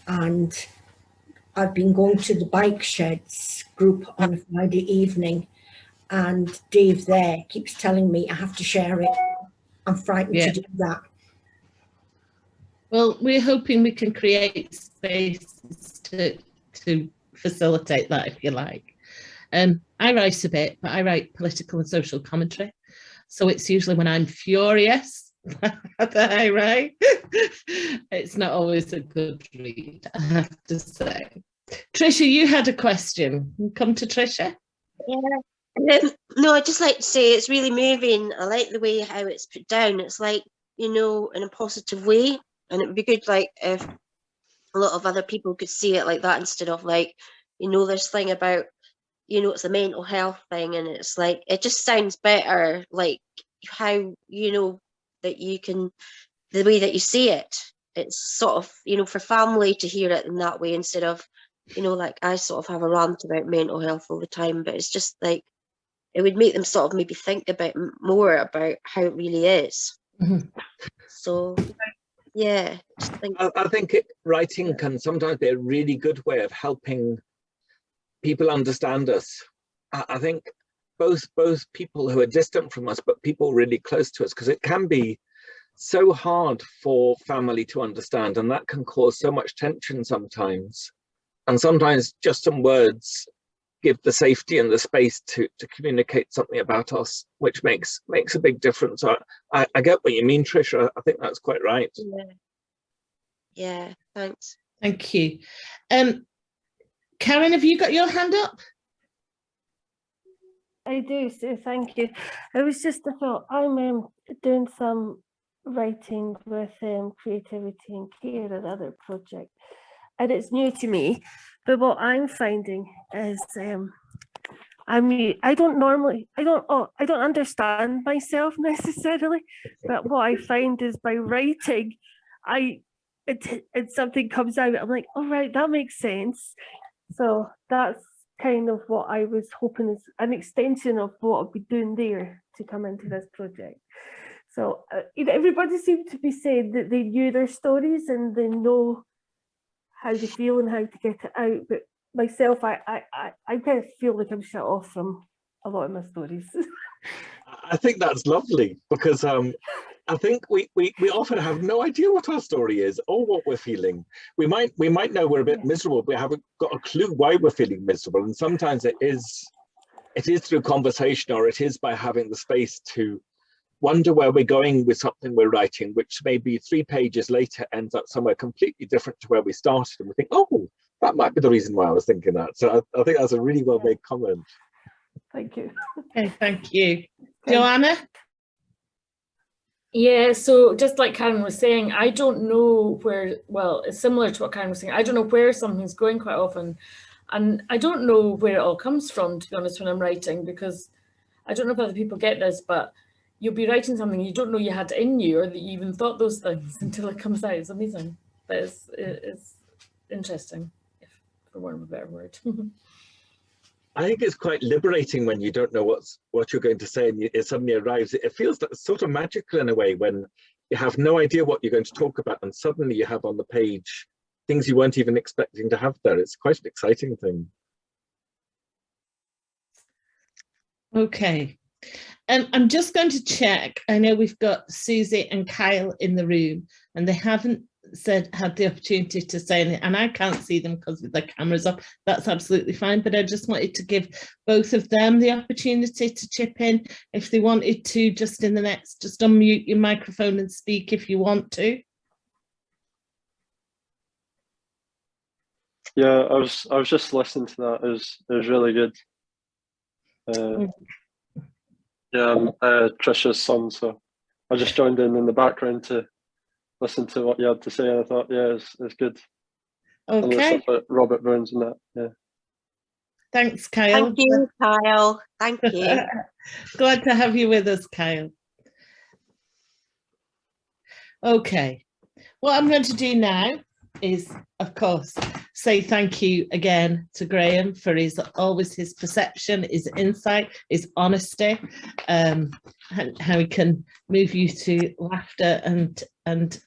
And I've been going to the bike sheds group on a Friday evening, and Dave there keeps telling me I have to share it. I'm frightened to do that. Well, we're hoping we can create spaces to facilitate that, if you like. I write a bit, but I write political and social commentary. So it's usually when I'm furious that I write. It's not always a good read, I have to say. Tricia, you had a question. Come to Tricia. Yeah. No, I'd just like to say it's really moving. I like the way how it's put down. It's like, you know, in a positive way. And it would be good, like, if a lot of other people could see it like that instead of, like, you know, this thing about, you know, it's a mental health thing, and it's like, it just sounds better, like how, you know, that you can, the way that you see it, it's sort of, you know, for family to hear it in that way instead of, you know, like I sort of have a rant about mental health all the time, but it's just like, it would make them sort of maybe think about more about how it really is. So yeah, I think writing can sometimes be a really good way of helping people understand us. I think both people who are distant from us, but people really close to us, because it can be so hard for family to understand, and that can cause so much tension sometimes. And sometimes just some words give the safety and the space to communicate something about us, which makes a big difference. I get what you mean, Tricia. I think that's quite right. Yeah, thanks. Thank you. Karen, have you got your hand up? I do, so thank you. It was just I thought I'm doing some writing with creativity and care, another project, and it's new to me. But what I'm finding is I don't understand myself necessarily, but what I find is by writing, something comes out. I'm like, all right, that makes sense. So that's kind of what I was hoping is an extension of what I'll be doing there to come into this project. So everybody seemed to be saying that they knew their stories and they know how they feel and how to get it out. But myself, I kind of feel like I'm shut off from a lot of my stories. I think that's lovely, because I think we often have no idea what our story is or what we're feeling. We might know we're a bit miserable, but we haven't got a clue why we're feeling miserable. And sometimes it is through conversation, or it is by having the space to wonder where we're going with something we're writing, which maybe 3 pages later ends up somewhere completely different to where we started. And we think, oh, that might be the reason why I was thinking that. So I think that's a really well made comment. Thank you. Okay, thank you. Joanna? Yeah, so just like Karen was saying, I don't know where, well, it's similar to what Karen was saying. I don't know where something's going quite often. And I don't know where it all comes from, to be honest, when I'm writing, because I don't know if other people get this, but you'll be writing something you don't know you had in you, or that you even thought those things until it comes out. It's amazing, but it's interesting, for want of a better word. I think it's quite liberating when you don't know what you're going to say and it suddenly arrives. It feels sort of magical in a way when you have no idea what you're going to talk about and suddenly you have on the page things you weren't even expecting to have there. It's quite an exciting thing. Okay. I'm just going to check. I know we've got Susie and Kyle in the room and they haven't had the opportunity to say anything, and I can't see them because with the cameras off. That's absolutely fine, but I just wanted to give both of them the opportunity to chip in if they wanted to, just in the next, just unmute your microphone and speak if you want to. Yeah, I was just listening to that. It was really good. Yeah, I'm Trisha's son, so I just joined in the background to listen to what you had to say, and I thought, yeah, it's good. Okay. And the stuff about Robert Burns and that, yeah. Thanks, Kyle. Thank you, Kyle. Thank you. Glad to have you with us, Kyle. Okay, what I'm going to do now is, of course, say thank you again to Graham for his perception, his insight, his honesty, and how he can move you to laughter and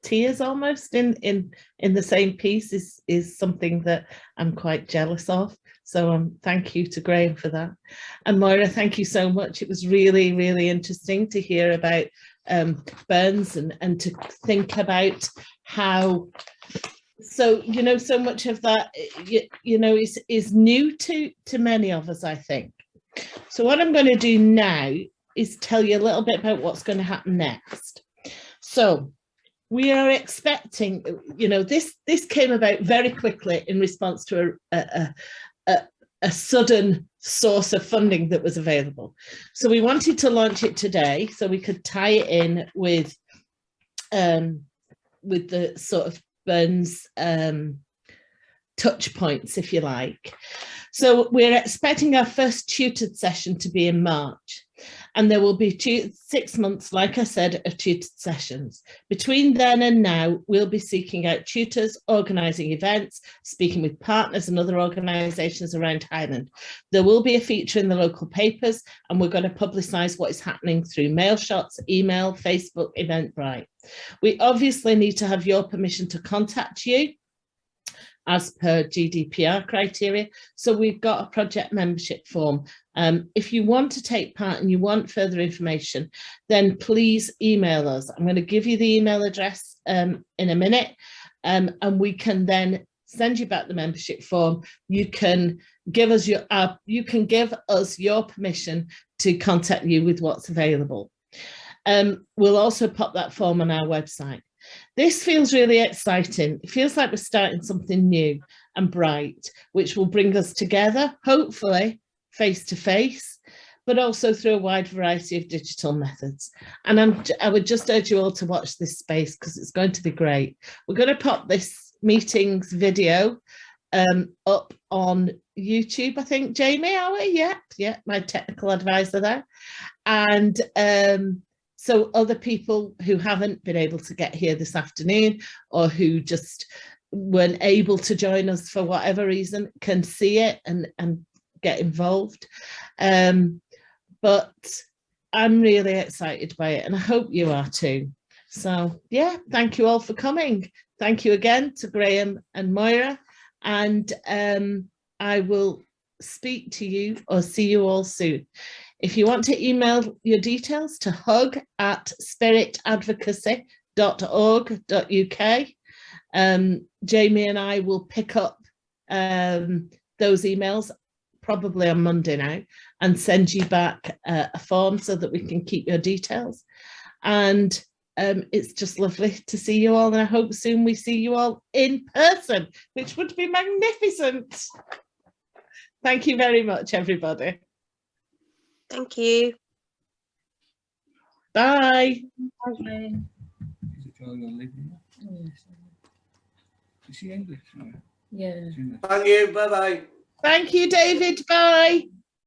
tears almost in the same piece is something that I'm quite jealous of. So thank you to Graham for that. And Moira, thank you so much. It was really, really interesting to hear about Burns and to think about how, so, you know, so much of that, you know, is new to many of us, I think. So what I'm going to do now is tell you a little bit about what's going to happen next. So we are expecting, you know, this came about very quickly in response to a sudden source of funding that was available. So we wanted to launch it today so we could tie it in with the sort of Burns touch points, if you like. So we're expecting our first tutored session to be in March, and there will be 6 months, like I said, of tutored sessions. Between then and now, we'll be seeking out tutors, organising events, speaking with partners and other organisations around Highland. There will be a feature in the local papers, and we're going to publicise what is happening through mail shots, email, Facebook, Eventbrite. We obviously need to have your permission to contact you as per GDPR criteria. So we've got a project membership form. If you want to take part and you want further information, then please email us. I'm going to give you the email address in a minute, and we can then send you back the membership form. You can give us your permission to contact you with what's available. We'll also pop that form on our website. This feels really exciting. It feels like we're starting something new and bright, which will bring us together, hopefully face to face, but also through a wide variety of digital methods. And I would just urge you all to watch this space because it's going to be great. We're going to pop this meetings video up on YouTube, I think, Jamie, are we? Yeah, my technical advisor there. And so other people who haven't been able to get here this afternoon or who just weren't able to join us for whatever reason can see it and get involved. But I'm really excited by it and I hope you are too. So yeah, thank you all for coming. Thank you again to Graham and Moira, and I will speak to you or see you all soon. If you want to email your details to hug@spiritadvocacy.org.uk, Jamie and I will pick up those emails probably on Monday now and send you back a form so that we can keep your details. And it's just lovely to see you all, and I hope soon we see you all in person, which would be magnificent. Thank you very much, everybody. Thank you. Bye. Bye. Is she English? Yeah. Thank you. Bye-bye. Thank you, David. Bye.